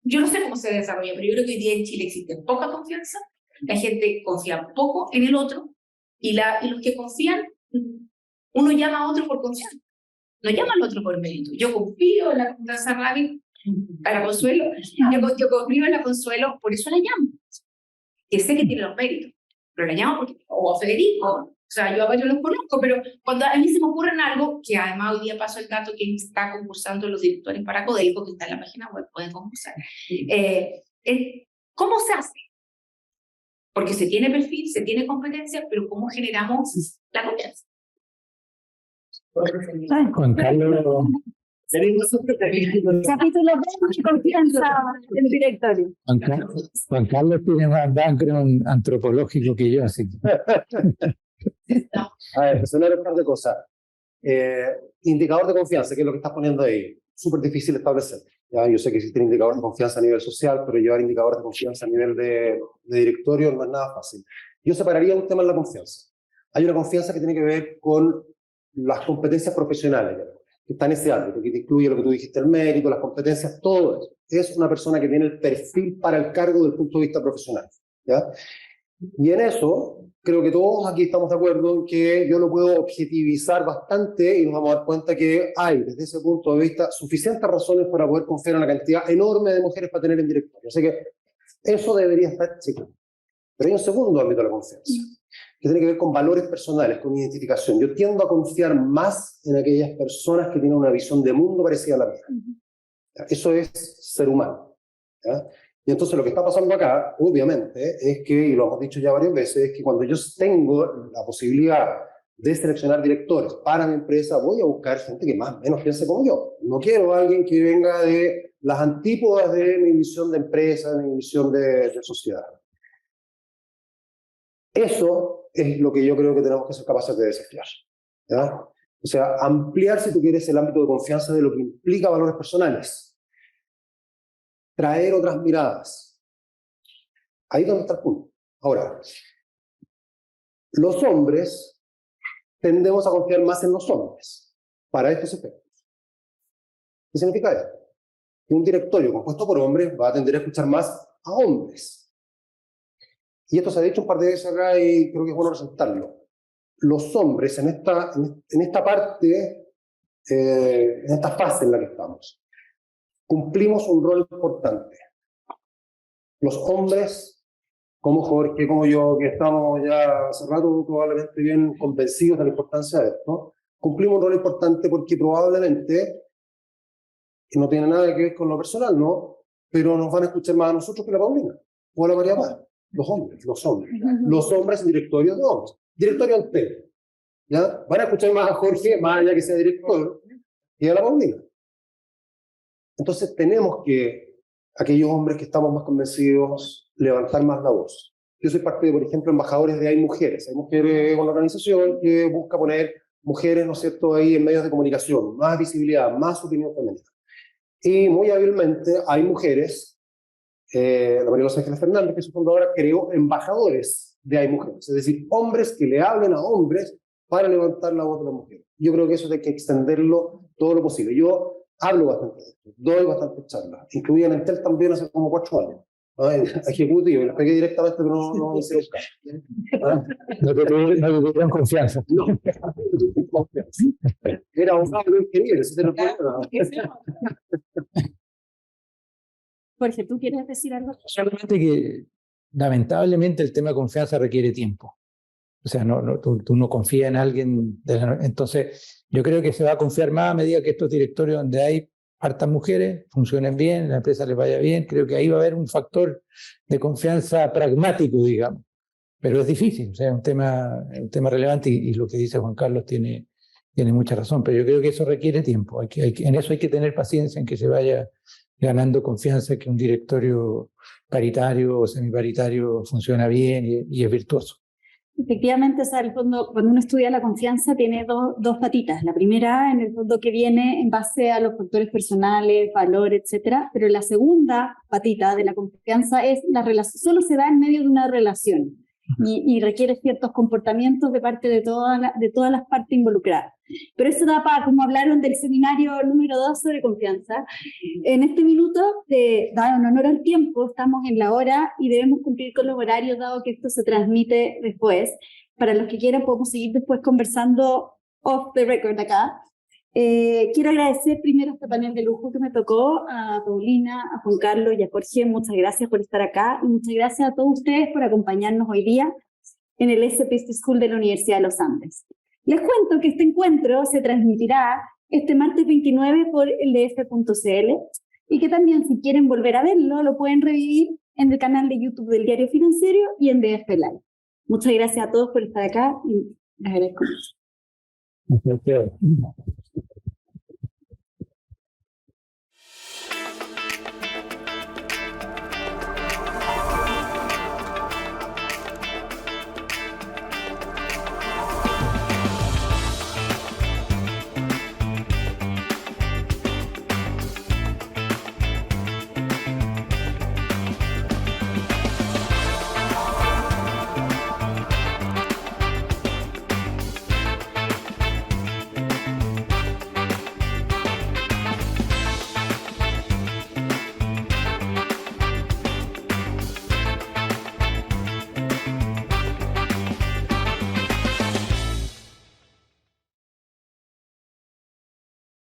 yo no sé cómo se desarrolla, pero yo creo que hoy día en Chile existe poca confianza, la gente confía poco en el otro, y los que confían, uno llama a otro por confianza, no llama al otro por mérito. Yo confío en la Constanza Ravi, a la Consuelo, yo confío en la Consuelo, por eso la llamo, que sé que tiene los méritos, pero la llamo porque, o a Federico, o sea, yo a varios los conozco, pero cuando a mí se me ocurre algo, que además hoy día pasó el dato que está concursando los directores para Codelco, que está en la página web, pueden concursar. ¿Cómo se hace? Porque se tiene perfil, se tiene competencia, pero ¿cómo generamos la confianza? Juan Carlos. Capítulo 2, confianza del directorio. Juan Carlos tiene más background antropológico que yo, así que. A ver, mencionar un par de cosas. Indicador de confianza, que es lo que estás poniendo ahí. Súper difícil establecer. ¿Ya? Yo sé que existe un indicador de confianza a nivel social, pero llevar indicadores de confianza a nivel de directorio no es nada fácil. Yo separaría un tema en la confianza. Hay una confianza que tiene que ver con las competencias profesionales, que está en ese ámbito, que te incluye lo que tú dijiste, el mérito, las competencias, todo eso. Es una persona que tiene el perfil para el cargo desde el punto de vista profesional. ¿Ya? Y en eso, creo que todos aquí estamos de acuerdo en que yo lo puedo objetivizar bastante y nos vamos a dar cuenta que hay, desde ese punto de vista, suficientes razones para poder confiar en una cantidad enorme de mujeres para tener en directorio. Así que eso debería estar chico. Pero hay un segundo ámbito de la confianza, que tiene que ver con valores personales, con identificación. Yo tiendo a confiar más en aquellas personas que tienen una visión de mundo parecida a la mía. Eso es ser humano. ¿Ya? Y entonces lo que está pasando acá, obviamente, es que, y lo hemos dicho ya varias veces, es que cuando yo tengo la posibilidad de seleccionar directores para mi empresa, voy a buscar gente que más o menos piense como yo. No quiero a alguien que venga de las antípodas de mi visión de empresa, de mi visión de sociedad. Eso es lo que yo creo que tenemos que ser capaces de desafiar. ¿Ya? O sea, ampliar, si tú quieres, el ámbito de confianza de lo que implica valores personales. Traer otras miradas. Ahí es donde está el punto. Ahora, los hombres tendemos a confiar más en los hombres para estos efectos. ¿Qué significa esto? Que un directorio compuesto por hombres va a tender a escuchar más a hombres. Y esto se ha dicho un par de veces acá y creo que es bueno resaltarlo. Los hombres en esta parte, en esta fase en la que estamos, cumplimos un rol importante. Los hombres, como Jorge, como yo, que estamos ya hace rato probablemente bien convencidos de la importancia de esto, cumplimos un rol importante porque probablemente, que no tiene nada que ver con lo personal, ¿no? Pero nos van a escuchar más a nosotros que a la Paulina, o a la María Paz. Los hombres. Los hombres en directorios de hombres. Directorio entero. ¿Ya? Van a escuchar más a Jorge, más allá que sea director, y a la Paulina. Entonces tenemos que, aquellos hombres que estamos más convencidos, levantar más la voz. Yo soy parte de, por ejemplo, embajadores de Hay Mujeres. Hay Mujeres, una organización que busca poner mujeres, ¿no es cierto?, ahí en medios de comunicación, más visibilidad, más opinión femenina. Y muy hábilmente Hay Mujeres, la María Los Ángeles Fernández, que es su fundadora, creó embajadores de Hay Mujeres, es decir, hombres que le hablen a hombres para levantar la voz de las mujeres. Yo creo que eso hay que extenderlo todo lo posible. Yo hablo bastante de esto, doy bastantes charlas, incluida en Entel también hace como 4 años. Ejecutivo, les pegué directamente, pero no hice el caso. No te tuvieron confianza. No. Era abogado, no ingeniero, ese era el problema. Jorge, ¿tú quieres decir algo? Solamente que lamentablemente el tema de confianza requiere tiempo. O sea, tú no confías en alguien. Entonces, yo creo que se va a confiar más a medida que estos directorios donde hay hartas mujeres funcionen bien, la empresa les vaya bien. Creo que ahí va a haber un factor de confianza pragmático, digamos. Pero es difícil, o sea, es un tema relevante y lo que dice Juan Carlos tiene mucha razón. Pero yo creo que eso requiere tiempo. En eso hay que tener paciencia, en que se vaya ganando confianza, que un directorio paritario o semiparitario funciona bien y es virtuoso. Efectivamente, o sea, el fondo, cuando uno estudia la confianza tiene dos patitas. La primera, en el fondo, que viene en base a los factores personales, valor, etcétera. Pero la segunda patita de la confianza es la relación. Solo se da en medio de una relación y requiere ciertos comportamientos de parte de todas las partes involucradas. Pero eso da para, como hablaron del seminario número 2 sobre confianza, en este minuto, dado en honor al tiempo, estamos en la hora y debemos cumplir con los horarios, dado que esto se transmite después. Para los que quieran, podemos seguir después conversando off the record acá. Quiero agradecer primero a este panel de lujo que me tocó, a Paulina, a Juan Carlos y a Jorge. Muchas gracias por estar acá y muchas gracias a todos ustedes por acompañarnos hoy día en el SPST School de la Universidad de los Andes. Les cuento que este encuentro se transmitirá este martes 29 por el DF.cl y que también, si quieren volver a verlo, lo pueden revivir en el canal de YouTube del Diario Financiero y en DF Live. Muchas gracias a todos por estar acá y les agradezco mucho. Gracias.